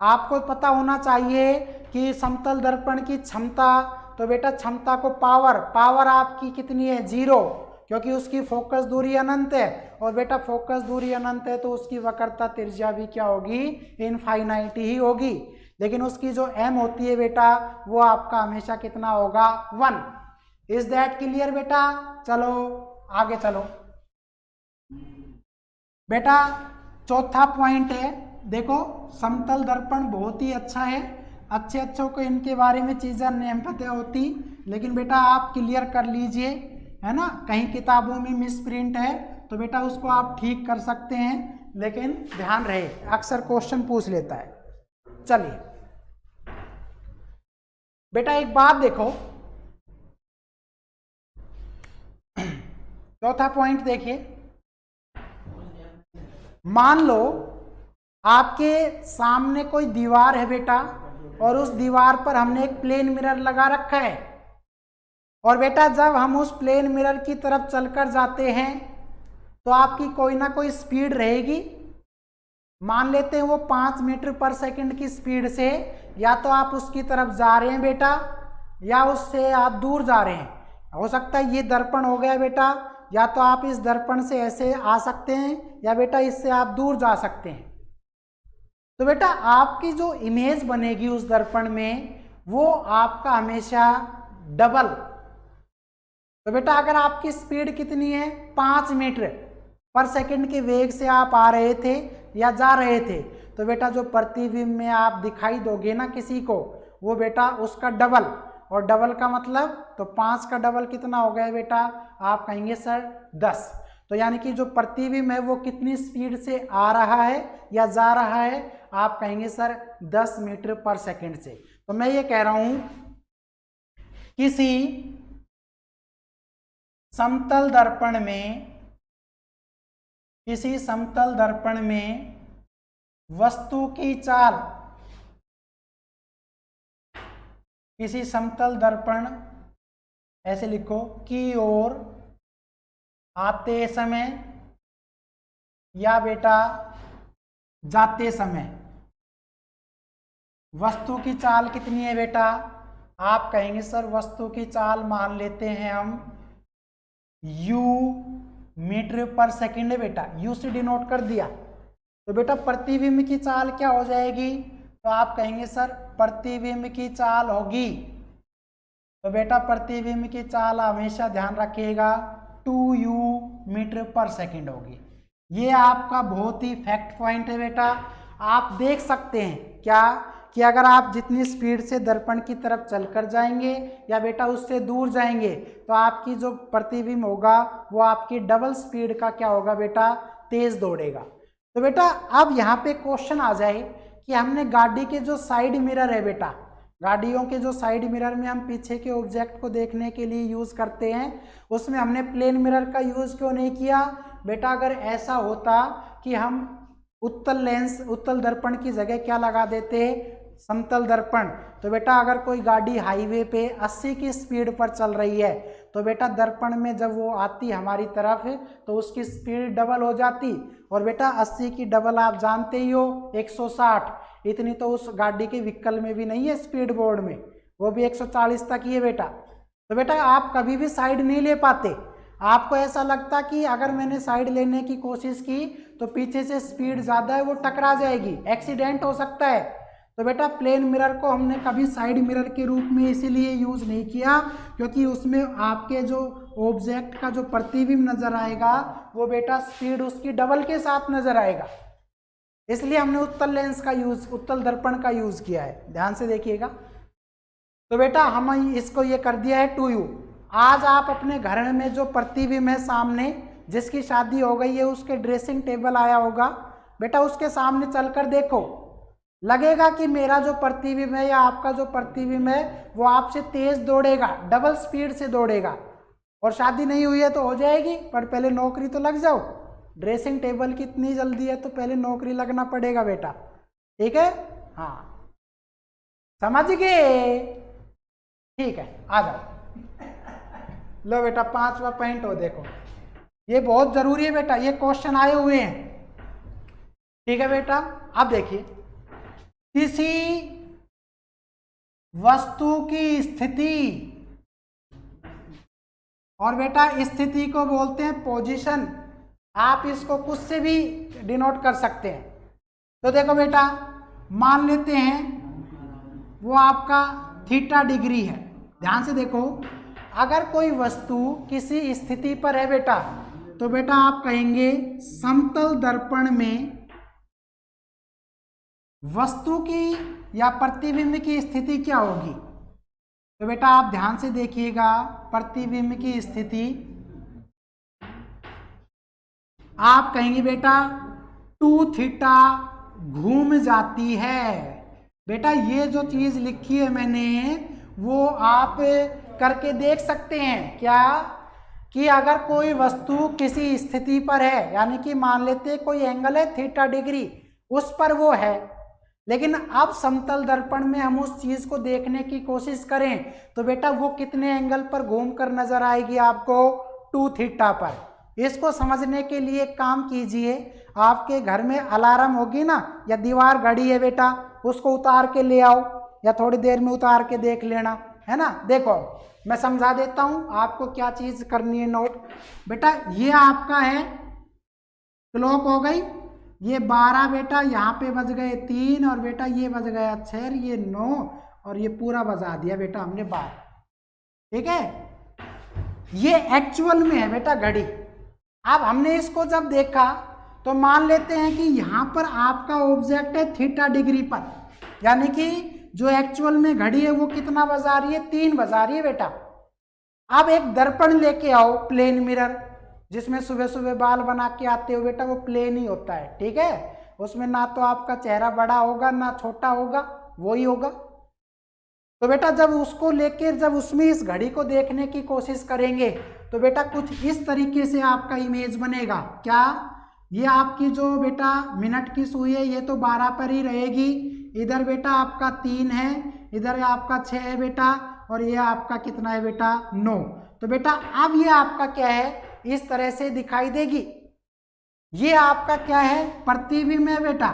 आपको पता होना चाहिए कि समतल दर्पण की क्षमता, तो बेटा क्षमता को पावर आपकी कितनी है, 0, क्योंकि उसकी फोकस दूरी अनंत है। और बेटा फोकस दूरी अनंत है तो उसकी वक्रता त्रिज्या भी क्या होगी, इनफाइनाइट ही होगी। लेकिन उसकी जो m होती है बेटा वो आपका हमेशा कितना होगा, 1। इज दैट क्लियर बेटा? चलो आगे चलो बेटा। चौथा पॉइंट है, देखो समतल दर्पण बहुत ही अच्छा है, अच्छों को इनके बारे में चीज़ें नहीं पता होती, लेकिन बेटा आप क्लियर कर लीजिए, है ना। कहीं किताबों में मिस प्रिंट है तो बेटा उसको आप ठीक कर सकते हैं, लेकिन ध्यान रहे अक्सर क्वेश्चन पूछ लेता है। चलिए बेटा एक बात देखो, चौथा पॉइंट देखिए, मान लो आपके सामने कोई दीवार है बेटा और उस दीवार पर हमने एक प्लेन मिरर लगा रखा है, और बेटा जब हम उस प्लेन मिरर की तरफ चलकर जाते हैं तो आपकी कोई ना कोई स्पीड रहेगी। मान लेते हैं वो 5 मीटर पर सेकंड की स्पीड से या तो आप उसकी तरफ जा रहे हैं बेटा या उससे आप दूर जा रहे हैं। हो सकता है ये दर्पण हो गया बेटा, या तो आप इस दर्पण से ऐसे आ सकते हैं या बेटा इससे आप दूर जा सकते हैं। तो बेटा आपकी जो इमेज बनेगी उस दर्पण में वो आपका हमेशा डबल। तो बेटा अगर आपकी स्पीड कितनी है, 5 मीटर पर सेकंड के वेग से आप आ रहे थे या जा रहे थे, तो बेटा जो प्रतिबिंब में आप दिखाई दोगे ना किसी को, वो बेटा उसका डबल। और डबल का मतलब तो 5 का डबल कितना हो गया बेटा, आप कहेंगे सर 10। तो यानी कि जो प्रतिबिंब है वो कितनी स्पीड से आ रहा है या जा रहा है, आप कहेंगे सर 10 मीटर पर सेकंड से। तो मैं ये कह रहा हूं किसी समतल दर्पण में वस्तु की चाल, किसी समतल दर्पण ऐसे लिखो की ओर आते समय या बेटा जाते समय वस्तु की चाल कितनी है बेटा, आप कहेंगे सर वस्तु की चाल मान लेते हैं हम u मीटर पर सेकंड है बेटा, u से डिनोट कर दिया। तो बेटा प्रतिबिंब की चाल क्या हो जाएगी, तो आप कहेंगे सर प्रतिबिंब की चाल होगी, तो बेटा प्रतिबिंब की चाल हमेशा ध्यान रखिएगा 2u मीटर पर सेकंड होगी। ये आपका बहुत ही फैक्ट पॉइंट है बेटा। आप देख सकते हैं क्या कि अगर आप जितनी स्पीड से दर्पण की तरफ चलकर जाएंगे या बेटा उससे दूर जाएंगे तो आपकी जो प्रतिबिंब होगा वो आपकी डबल स्पीड का क्या होगा बेटा, तेज दौड़ेगा। तो बेटा अब यहाँ पे क्वेश्चन आ जाए कि हमने गाड़ी के जो साइड मिरर है बेटा, गाड़ियों के जो साइड मिरर में हम पीछे के ऑब्जेक्ट को देखने के लिए यूज़ करते हैं, उसमें हमने प्लेन मिरर का यूज़ क्यों नहीं किया बेटा। अगर ऐसा होता कि हम उत्तल दर्पण की जगह क्या लगा देते, समतल दर्पण, तो बेटा अगर कोई गाड़ी हाईवे पे 80 की स्पीड पर चल रही है तो बेटा दर्पण में जब वो आती हमारी तरफ तो उसकी स्पीड डबल हो जाती। और बेटा 80 की डबल आप जानते ही हो 160, इतनी तो उस गाड़ी के व्हीकल में भी नहीं है, स्पीड बोर्ड में, वो भी 140 तक ही है बेटा। तो बेटा आप कभी भी साइड नहीं ले पाते। आपको ऐसा लगता कि अगर मैंने साइड लेने की कोशिश की तो पीछे से स्पीड ज़्यादा है, वो टकरा जाएगी, एक्सीडेंट हो सकता है। तो बेटा प्लेन मिरर को हमने कभी साइड मिरर के रूप में इसीलिए यूज़ नहीं किया क्योंकि उसमें आपके जो ऑब्जेक्ट का जो प्रतिबिंब नज़र आएगा वो बेटा स्पीड उसकी डबल के साथ नज़र आएगा, इसलिए हमने उत्तल लेंस का यूज़, उत्तल दर्पण का यूज़ किया है। ध्यान से देखिएगा। तो बेटा हम इसको ये कर दिया है 2U। आज आप अपने घर में जो प्रतिबिंब है सामने, जिसकी शादी हो गई है उसके ड्रेसिंग टेबल आया होगा, बेटा उसके सामने चलकर देखो, लगेगा कि मेरा जो प्रतिबिंब है या आपका जो प्रतिबिंब है वो आपसे तेज दौड़ेगा, डबल स्पीड से दौड़ेगा। और शादी नहीं हुई है तो हो जाएगी, पर पहले नौकरी तो लग जाओ। ड्रेसिंग टेबल की इतनी जल्दी है तो पहले नौकरी लगना पड़ेगा बेटा, ठीक है? हाँ, समझ गए? ठीक है, आ जाओ। लो बेटा 5वां पॉइंट हो, देखो ये बहुत जरूरी है बेटा, ये क्वेश्चन आए हुए हैं, ठीक है बेटा? अब देखिए, किसी वस्तु की स्थिति, और बेटा स्थिति को बोलते हैं पोजीशन, आप इसको कुछ से भी डिनोट कर सकते हैं। तो देखो बेटा, मान लेते हैं वो आपका थीटा डिग्री है। ध्यान से देखो, अगर कोई वस्तु किसी स्थिति पर है बेटा, तो बेटा आप कहेंगे समतल दर्पण में वस्तु की या प्रतिबिंब की स्थिति क्या होगी? तो बेटा आप ध्यान से देखिएगा, प्रतिबिंब की स्थिति आप कहेंगे बेटा 2 थीटा घूम जाती है। बेटा ये जो चीज लिखी है मैंने वो आप करके देख सकते हैं क्या, कि अगर कोई वस्तु किसी स्थिति पर है, यानी कि मान लेते हैं कोई एंगल है थीटा डिग्री, उस पर वो है, लेकिन अब समतल दर्पण में हम उस चीज को देखने की कोशिश करें तो बेटा वो कितने एंगल पर घूमकर नजर आएगी आपको? 2 थीटा पर। इसको समझने के लिए काम कीजिए, आपके घर में अलार्म होगी ना, या दीवार घड़ी है बेटा, उसको उतार के ले आओ या थोड़ी देर में उतार के देख लेना, है ना? देखो मैं समझा देता हूं आपको क्या चीज करनी है नोट। बेटा ये आपका है क्लॉक हो गई, ये 12 बेटा, यहाँ पे बज गए 3 और बेटा ये बज गया 6, ये 9 और ये पूरा बजा दिया बेटा हमने 12, ठीक है? ये एक्चुअल में है बेटा घड़ी। अब हमने इसको जब देखा तो मान लेते हैं कि यहाँ पर आपका ऑब्जेक्ट है थीटा डिग्री पर, यानी कि जो एक्चुअल में घड़ी है वो कितना बजा रही है? 3 बजा रही है बेटा। अब एक दर्पण लेके आओ, प्लेन मिरर, जिसमें सुबह सुबह बाल बना के आते हो बेटा, वो प्लेन ही होता है, ठीक है? उसमें ना तो आपका चेहरा बड़ा होगा ना छोटा होगा, वो ही होगा। तो बेटा जब उसको लेके जब उसमें इस घड़ी को देखने की कोशिश करेंगे तो बेटा कुछ इस तरीके से आपका इमेज बनेगा। क्या? ये आपकी जो बेटा मिनट की सुई है ये तो 12 पर ही रहेगी, इधर बेटा आपका 3 है, इधर आपका 6 है बेटा, और ये आपका कितना है बेटा? 9। तो बेटा अब ये आपका क्या है? इस तरह से दिखाई देगी। ये आपका क्या है? प्रतिबिंब है बेटा,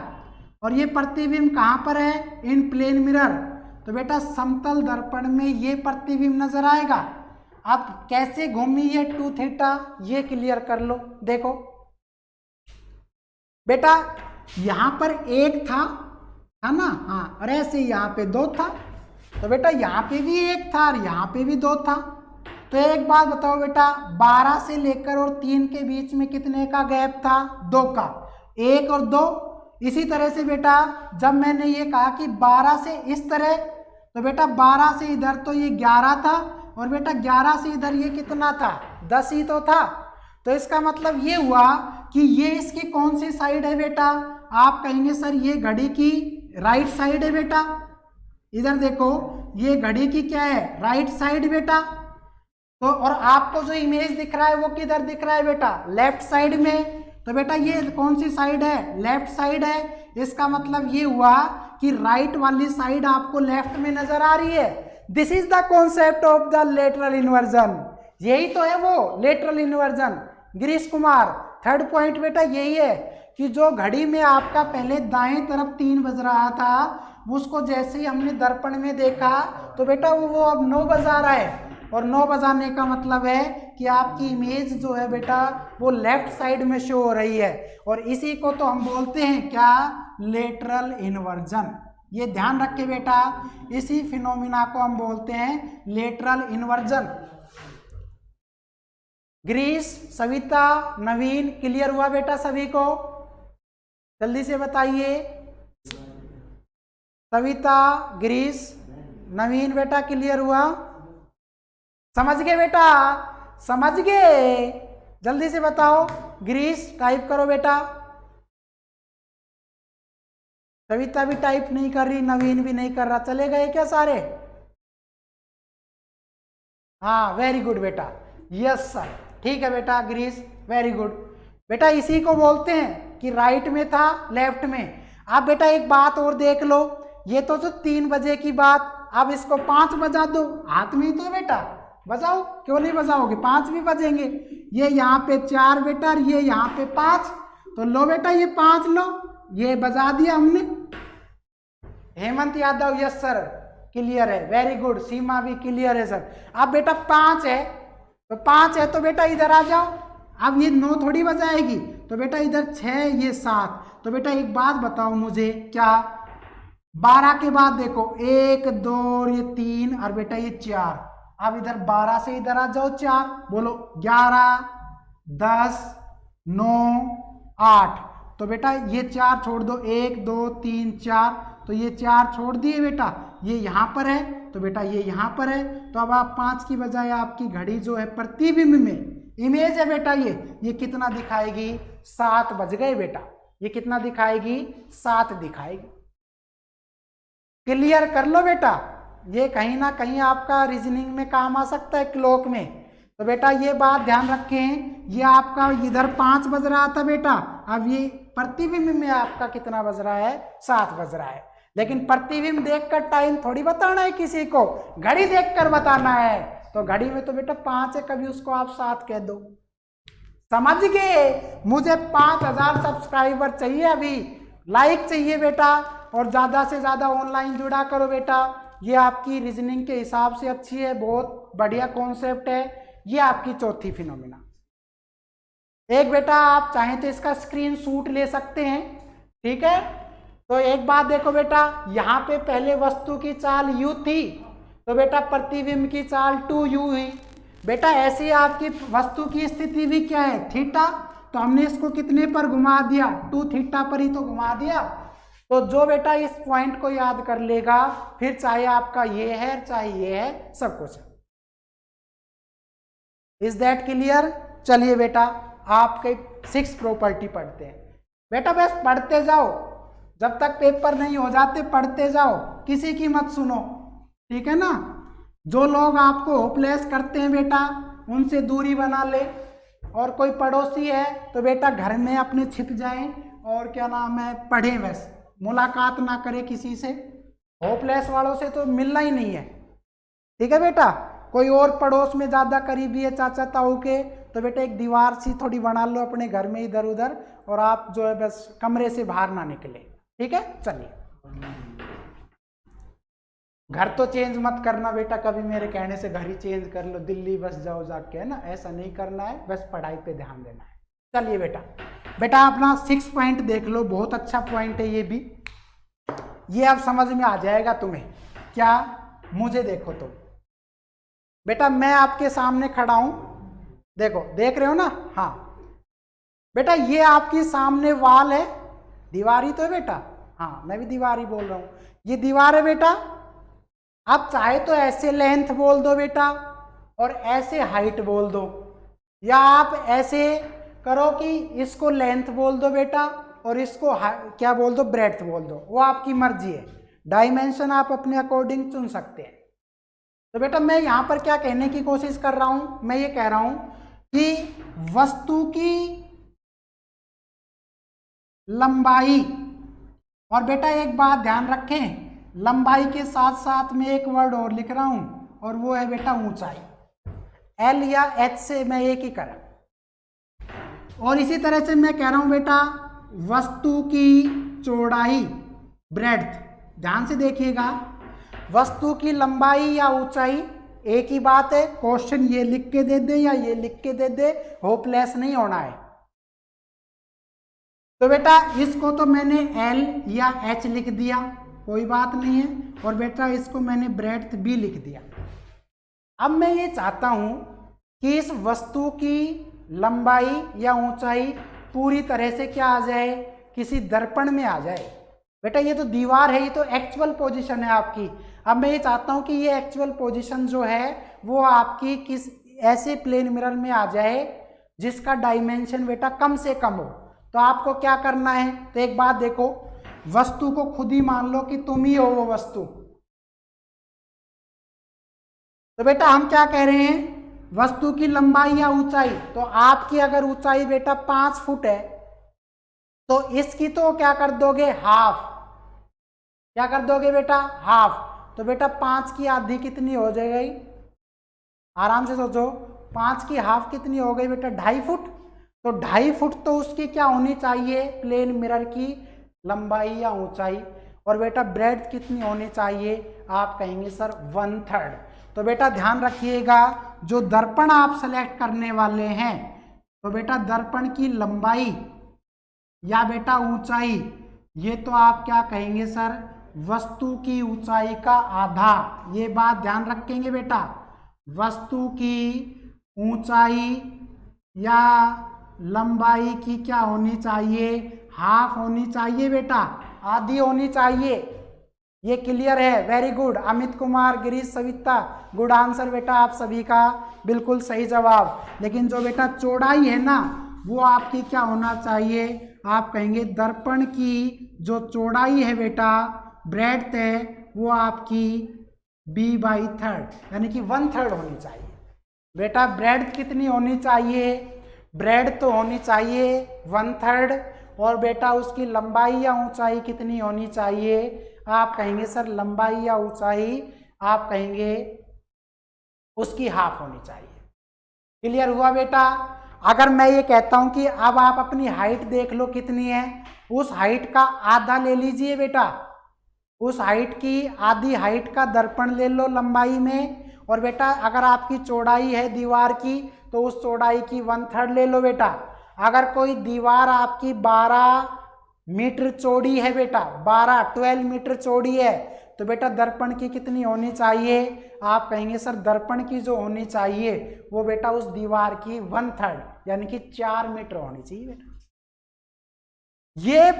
और ये प्रतिबिंब कहाँ पर है? इन प्लेन मिरर। तो बेटा समतल दर्पण में ये प्रतिबिंब नजर आएगा। अब कैसे घूमी ये 2 थीटा, ये क्लियर कर लो। देखो बेटा यहां पर 1 था, है ना? हाँ, और ऐसे यहाँ पे 2 था, तो बेटा यहाँ पे भी 1 था और यहाँ पे भी 2 था। तो एक बात बताओ बेटा, 12 से लेकर और 3 के बीच में कितने का गैप था? 2 का, 1 और 2। इसी तरह से बेटा जब मैंने ये कहा कि 12 से इस तरह, तो बेटा 12 से इधर तो ये 11 था, और बेटा 11 से इधर ये कितना था? 10 ही तो था। तो इसका मतलब ये हुआ कि ये इसकी कौन सी साइड है बेटा? आप कहेंगे सर ये घड़ी की राइट साइड है बेटा। इधर देखो ये घड़ी की क्या है? राइट साइड बेटा। तो और आपको जो इमेज दिख रहा है वो किधर दिख रहा है बेटा? लेफ्ट साइड में। तो बेटा ये कौन सी साइड है? लेफ्ट साइड है। इसका मतलब ये हुआ कि राइट वाली साइड आपको लेफ्ट में नजर आ रही है। This is the concept of the lateral inversion. यही तो है वो lateral inversion. Girish Kumar, 3rd point बेटा यही है कि जो घड़ी में आपका पहले दाएं तरफ 3 बज रहा था, उसको जैसे ही हमने दर्पण में देखा तो बेटा वो अब 9 बजा रहा है। और 9 बजाने का मतलब है कि आपकी इमेज जो है बेटा वो लेफ्ट साइड में शो हो रही है, और इसी को तो हम बोलते हैं क्या, लेटरल इन्वर्जन। ये ध्यान रखे बेटा, इसी फिनोमिना को हम बोलते हैं लेटरल इन्वर्जन। ग्रीस, सविता, नवीन, क्लियर हुआ बेटा सभी को? जल्दी से बताइए। सविता, ग्रीस, नवीन बेटा क्लियर हुआ? समझ गए बेटा? समझ गए? जल्दी से बताओ। ग्रीस टाइप करो बेटा। सविता भी टाइप नहीं कर रही, नवीन भी नहीं कर रहा, चले गए क्या सारे? हाँ वेरी गुड बेटा, यस सर, ठीक है बेटा। ग्रीस वेरी गुड बेटा। इसी को बोलते हैं कि राइट में था लेफ्ट में। अब बेटा एक बात और देख लो, ये तो 3 बजे की बात, अब इसको 5 बजा दो, हाथ में ही तो बेटा, बजाओ, क्यों नहीं बजाओगे? 5 भी बजेंगे। ये यहाँ पे 4 बेटा, ये यहाँ पे 5, तो लो बेटा ये 5 लो, ये बजा दिया हमने। Hemant Yadav yes sir clear है, वेरी गुड। सीमा भी क्लियर है सर। अब बेटा 5 है, तो 5 है तो बेटा इधर आ जाओ। अब ये 9 थोड़ी बजाएगी, तो बेटा इधर 6, ये 7। तो बेटा एक बात बताओ मुझे, क्या 12 के बाद देखो 1 2 ये 3 और बेटा ये 4। अब इधर 12 से इधर आ जाओ 4, बोलो 11 10 9 8। तो बेटा ये 4 छोड़ दो, 1 2 3 4, तो ये 4 छोड़ दिए बेटा, ये यहाँ पर है, तो बेटा ये यहाँ पर है। तो अब आप 5 की बजाय आपकी घड़ी जो है प्रतिबिंब में इमेज है बेटा, ये कितना दिखाएगी? 7 बज गए बेटा। ये कितना दिखाएगी? 7 दिखाएगी। क्लियर कर लो बेटा, ये कहीं ना कहीं आपका रीजनिंग में काम आ सकता है, क्लॉक में। तो बेटा ये बात ध्यान रखें, ये आपका इधर 5 बज रहा था बेटा, अब ये प्रतिबिंब में आपका कितना बज रहा है? 7 बज रहा है। लेकिन प्रतिबिंब देखकर टाइम थोड़ी बताना है किसी को, घड़ी देखकर बताना है। तो घड़ी में तो बेटा 5 है, कभी उसको आप 7 कह दो। समझ गए? मुझे 5000 सब्सक्राइबर चाहिए, अभी लाइक चाहिए बेटा, और ज्यादा से ज्यादा ऑनलाइन जुड़ा करो बेटा। ये आपकी रीजनिंग के हिसाब से अच्छी है, बहुत बढ़िया कॉन्सेप्ट है। ये आपकी चौथी फिनोमिना। एक बेटा आप चाहें तो इसका स्क्रीन शॉट ले सकते हैं, ठीक है? तो एक बात देखो बेटा, यहाँ पे पहले वस्तु की चाल u थी, तो बेटा प्रतिबिंब की चाल 2u हुई। बेटा ऐसे आपकी वस्तु की स्थिति भी क्या है? थीटा। तो हमने इसको कितने पर घुमा दिया? 2 थीटा पर ही तो घुमा दिया। तो जो बेटा इस पॉइंट को याद कर लेगा, फिर चाहे आपका ये है चाहे ये है, सब कुछ है। Is that clear? चलिए बेटा आपके 6 प्रॉपर्टी पढ़ते हैं। बेटा बस पढ़ते जाओ, जब तक पेपर नहीं हो जाते पढ़ते जाओ, किसी की मत सुनो, ठीक है ना? जो लोग आपको होपलेस करते हैं बेटा, उनसे दूरी बना ले। और कोई पड़ोसी है तो बेटा घर में अपने छिप जाएं, और क्या नाम है, पढ़ें, बस मुलाकात ना करे किसी से। होपलेस वालों से तो मिलना ही नहीं है, ठीक है बेटा? कोई और पड़ोस में ज़्यादा करीबी है चाचा ताऊ के, तो बेटा एक दीवार सी थोड़ी बना लो अपने घर में इधर उधर, और आप जो है बस कमरे से बाहर ना निकले, ठीक है? चलिए, घर तो चेंज मत करना बेटा कभी मेरे कहने से, घर ही चेंज कर लो, दिल्ली बस जाओ जाके, है ना? ऐसा नहीं करना है, बस पढ़ाई पे ध्यान देना है। चलिए बेटा अपना 6 पॉइंट देख लो, बहुत अच्छा पॉइंट है ये भी। ये अब समझ में आ जाएगा तुम्हें क्या? मुझे देखो तो बेटा, मैं आपके सामने खड़ा हूं, देखो, देख रहे हो ना? हाँ बेटा, ये आपके सामने वाल है, दीवार ही तो है बेटा। हाँ मैं भी दीवार ही बोल रहा हूं, ये दीवार है बेटा। आप चाहे तो ऐसे लेंथ बोल दो बेटा, और ऐसे हाइट बोल दो, या आप ऐसे करो कि इसको लेंथ बोल दो बेटा, और इसको क्या बोल दो, ब्रेड्थ बोल दो, वो आपकी मर्जी है। डायमेंशन आप अपने अकॉर्डिंग चुन सकते हैं। तो बेटा मैं यहाँ पर क्या कहने की कोशिश कर रहा हूँ, मैं ये कह रहा हूँ कि वस्तु की लंबाई, और बेटा एक बात ध्यान रखें, लंबाई के साथ साथ में एक वर्ड और लिख रहा हूँ, और वो है बेटा ऊंचाई। एल या एच से मैं एक ही करा। और इसी तरह से मैं कह रहा हूँ बेटा वस्तु की चौड़ाई ब्रेड्थ, ध्यान से देखिएगा, वस्तु की लंबाई या ऊंचाई एक ही बात है, क्वेश्चन ये लिख के दे दे या ये लिख के दे दे, होपलेस नहीं होना है। तो बेटा इसको तो मैंने L या H लिख दिया, कोई बात नहीं है, और बेटा इसको मैंने ब्रेड्थ भी लिख दिया। अब मैं ये चाहता हूं कि इस वस्तु की लंबाई या ऊंचाई पूरी तरह से क्या आ जाए, किसी दर्पण में आ जाए। बेटा ये तो दीवार है, ये तो एक्चुअल पोजीशन है आपकी। अब मैं ये चाहता हूं कि ये एक्चुअल पोजीशन जो है वो आपकी किस ऐसे प्लेन मिरर में आ जाए जिसका डायमेंशन बेटा कम से कम हो। तो आपको क्या करना है, तो एक बात देखो, वस्तु को खुद ही मान लो कि तुम ही हो वो वस्तु। तो बेटा हम क्या कह रहे हैं, वस्तु की लंबाई या ऊंचाई, तो आपकी अगर ऊंचाई बेटा 5 फुट है तो इसकी तो क्या कर दोगे, हाफ। क्या कर दोगे बेटा, हाफ। तो बेटा 5 की आधी कितनी हो जाएगी, आराम से सोचो, 5 की हाफ कितनी हो गई बेटा, 2.5 फुट। तो 2.5 फुट तो उसकी क्या होनी चाहिए, प्लेन मिरर की लंबाई या ऊंचाई। और बेटा ब्रेड्थ कितनी होनी चाहिए, आप कहेंगे सर 1/3। तो बेटा ध्यान रखिएगा, जो दर्पण आप सेलेक्ट करने वाले हैं, तो बेटा दर्पण की लंबाई या बेटा ऊंचाई, ये तो आप क्या कहेंगे सर, वस्तु की ऊंचाई का आधा। ये बात ध्यान रखेंगे बेटा, वस्तु की ऊंचाई या लंबाई की क्या होनी चाहिए, हाफ होनी चाहिए बेटा, आधी होनी चाहिए। ये क्लियर है, very good. Amit Kumar, Girish, Savita, good answer बेटा आप सभी का, बिल्कुल सही जवाब। लेकिन जो बेटा चौड़ाई है ना, वो आपकी क्या होना चाहिए, आप कहेंगे दर्पण की जो चौड़ाई है बेटा, ब्रेड्थ है, वो आपकी b/3 यानी कि 1/3 होनी चाहिए। बेटा ब्रेड्थ कितनी होनी चाहिए, ब्रेड्थ तो होनी चाहिए 1/3, और बेटा उसकी लंबाई या ऊंचाई कितनी होनी चाहिए, आप कहेंगे सर लंबाई या ऊंचाई आप कहेंगे उसकी हाफ होनी चाहिए। क्लियर हुआ बेटा। अगर मैं ये कहता हूं कि अब आप अपनी हाइट देख लो कितनी है, उस हाइट का आधा ले लीजिए बेटा, उस हाइट की आधी हाइट का दर्पण ले लो लंबाई में, और बेटा अगर आपकी चौड़ाई है दीवार की तो उस चौड़ाई की 1/3 ले लो बेटा। अगर कोई दीवार आपकी 12 मीटर चौड़ी है बेटा, 12 मीटर चौड़ी है, तो बेटा दर्पण की कितनी होनी चाहिए, आप कहेंगे सर दर्पण की जो होनी चाहिए वो बेटा उस दीवार की 1/3 यानी कि 4 मीटर होनी चाहिए बेटा। ये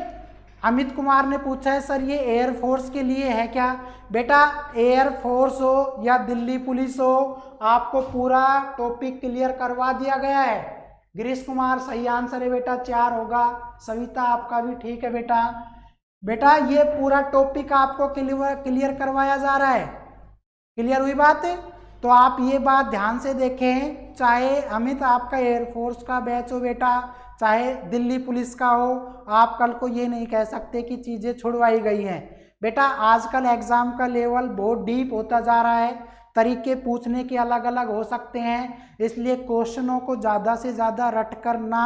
अमित कुमार ने पूछा है सर ये एयरफोर्स के लिए है क्या, बेटा एयरफोर्स हो या दिल्ली पुलिस हो, आपको पूरा टॉपिक क्लियर करवा दिया गया है। गिरीश कुमार सही आंसर है बेटा, 4 होगा। सविता आपका भी ठीक है बेटा। बेटा ये पूरा टॉपिक आपको क्लियर करवाया जा रहा है। क्लियर हुई बात है। तो आप ये बात ध्यान से देखें, चाहे अमित आपका एयरफोर्स का बैच हो बेटा, चाहे दिल्ली पुलिस का हो, आप कल को ये नहीं कह सकते कि चीज़ें छुड़वाई गई हैं। बेटा आजकल एग्ज़ाम का लेवल बहुत डीप होता जा रहा है, तरीके पूछने के अलग अलग हो सकते हैं, इसलिए क्वेश्चनों को ज़्यादा से ज़्यादा रट कर ना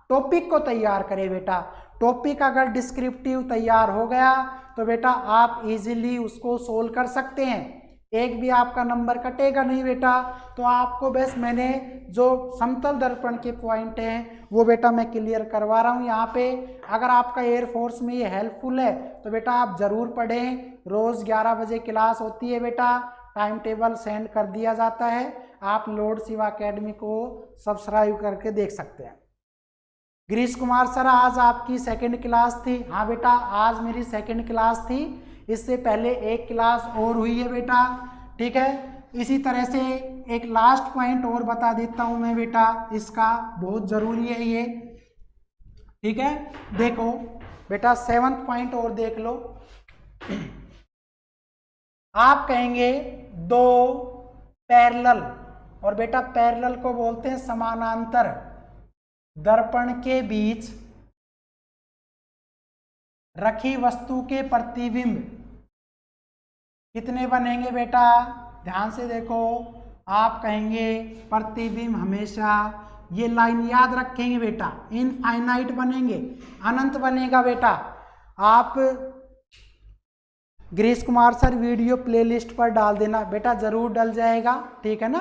टॉपिक को तैयार करें बेटा। टॉपिक अगर डिस्क्रिप्टिव तैयार हो गया तो बेटा आप इजीली उसको सोल्व कर सकते हैं, एक भी आपका नंबर कटेगा नहीं बेटा। तो आपको बस मैंने जो समतल दर्पण के पॉइंट हैं वो बेटा मैं क्लियर करवा रहा हूँ यहाँ पे। अगर आपका एयरफोर्स में ये हेल्पफुल है तो बेटा आप ज़रूर पढ़ें। रोज़ 11 बजे क्लास होती है बेटा, टाइम टेबल सेंड कर दिया जाता है, आप लॉर्ड शिवा एकेडमी को सब्सक्राइब करके देख सकते हैं। गिरीश कुमार सर आज आपकी सेकंड क्लास थी, हाँ बेटा आज मेरी सेकंड क्लास थी, इससे पहले एक क्लास और हुई है बेटा, ठीक है। इसी तरह से एक लास्ट पॉइंट और बता देता हूं मैं बेटा, इसका बहुत ज़रूरी है ये, ठीक है। देखो बेटा 7th पॉइंट और देख लो, आप कहेंगे दो पैरेलल, और बेटा पैरेलल को बोलते हैं समानांतर, दर्पण के बीच रखी वस्तु के प्रतिबिंब कितने बनेंगे बेटा, ध्यान से देखो। आप कहेंगे प्रतिबिंब हमेशा ये लाइन याद रखेंगे बेटा, इनफाइनाइट बनेंगे, अनंत बनेगा बेटा। आप Girish Kumar sir video playlist पर डाल देना बेटा, जरूर डल जाएगा, ठीक है ना।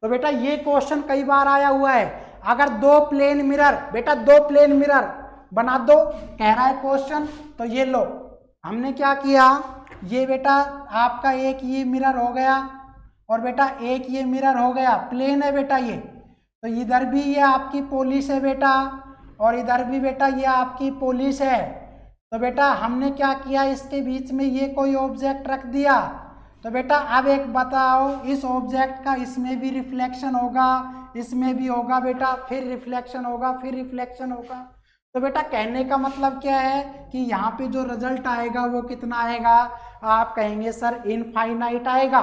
तो बेटा ये क्वेश्चन कई बार आया हुआ है, अगर दो प्लेन मिरर, बेटा दो प्लेन मिरर बना दो कह रहा है क्वेश्चन, तो ये लो हमने क्या किया, ये बेटा आपका एक ये मिरर हो गया और बेटा एक ये मिरर हो गया, प्लेन है बेटा ये, तो इधर भी ये आपकी पोलिस है बेटा और इधर भी बेटा ये आपकी पोलिस है। तो बेटा हमने क्या किया, इसके बीच में ये कोई ऑब्जेक्ट रख दिया। तो बेटा अब एक बताओ, इस ऑब्जेक्ट का इसमें भी रिफ्लेक्शन होगा, इसमें भी होगा बेटा, फिर रिफ्लेक्शन होगा, फिर रिफ्लेक्शन होगा। तो बेटा कहने का मतलब क्या है कि यहाँ पे जो रिजल्ट आएगा वो कितना आएगा, आप कहेंगे सर इनफाइनाइट आएगा।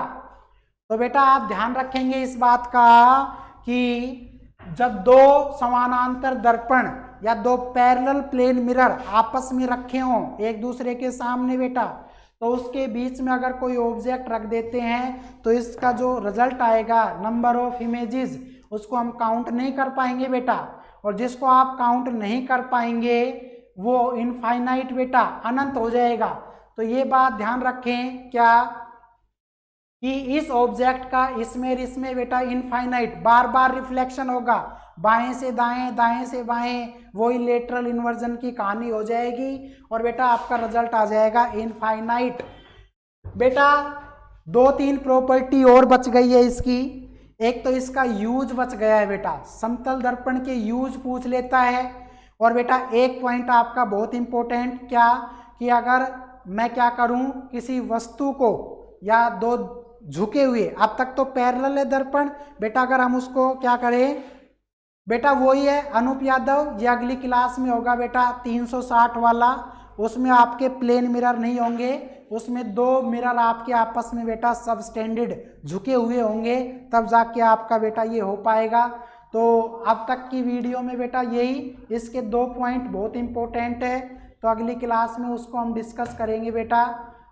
तो बेटा आप ध्यान रखेंगे इस बात का कि जब दो समानांतर दर्पण या दो पैरेलल प्लेन मिरर आपस में रखे हों एक दूसरे के सामने बेटा, तो उसके बीच में अगर कोई ऑब्जेक्ट रख देते हैं तो इसका जो रिजल्ट आएगा नंबर ऑफ इमेजेस, उसको हम काउंट नहीं कर पाएंगे बेटा, और जिसको आप काउंट नहीं कर पाएंगे वो इनफाइनाइट बेटा, अनंत हो जाएगा। तो ये बात ध्यान रखें क्या कि इस ऑब्जेक्ट का इसमें बेटा इनफाइनाइट बार बार रिफ्लेक्शन होगा, बाएं से दाएं, दाएं से बाएं, वही लेटरल इन्वर्जन की कहानी हो जाएगी और बेटा आपका रिजल्ट आ जाएगा इनफाइनाइट। बेटा दो तीन प्रॉपर्टी और बच गई है इसकी, एक तो इसका यूज बच गया है बेटा, समतल दर्पण के यूज पूछ लेता है। और बेटा एक पॉइंट आपका बहुत इंपॉर्टेंट क्या कि अगर मैं क्या करूं, किसी वस्तु को या दो झुके हुए, अब तक तो पैरेलल है दर्पण बेटा, अगर हम उसको क्या करें बेटा, वही है अनूप यादव, ये अगली क्लास में होगा बेटा 360 वाला, उसमें आपके प्लेन मिरर नहीं होंगे, उसमें दो मिरर आपके आपस में बेटा सबस्टेंडेड झुके हुए होंगे, तब जाके आपका बेटा ये हो पाएगा। तो अब तक की वीडियो में बेटा यही, इसके दो पॉइंट बहुत इंपॉर्टेंट है, तो अगली क्लास में उसको हम डिस्कस करेंगे बेटा,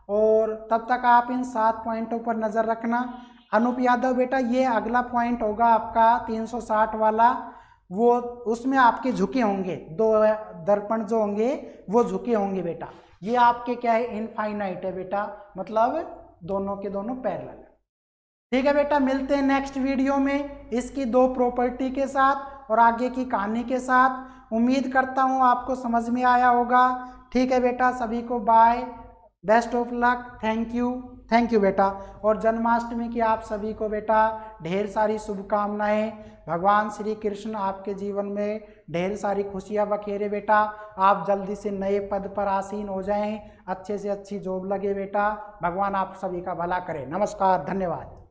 और तब तक आप इन 7 पॉइंटों पर नज़र रखना। अनूप यादव बेटा ये अगला पॉइंट होगा आपका 360 वाला, वो उसमें आपके झुके होंगे, दो दर्पण जो होंगे वो झुके होंगे बेटा, ये आपके क्या है इनफाइनाइट है बेटा, मतलब दोनों के दोनों पैरेलल है। ठीक है बेटा, मिलते हैं नेक्स्ट वीडियो में इसकी दो प्रॉपर्टी के साथ और आगे की कहानी के साथ। उम्मीद करता हूँ आपको समझ में आया होगा। ठीक है बेटा, सभी को bye, best of luck, thank you बेटा। और जन्माष्टमी की आप सभी को बेटा ढेर सारी शुभकामनाएं, भगवान श्री कृष्ण आपके जीवन में ढेर सारी खुशियां बखेरे बेटा, आप जल्दी से नए पद पर आसीन हो जाएं, अच्छे से अच्छी जॉब लगे बेटा, भगवान आप सभी का भला करे। नमस्कार, धन्यवाद।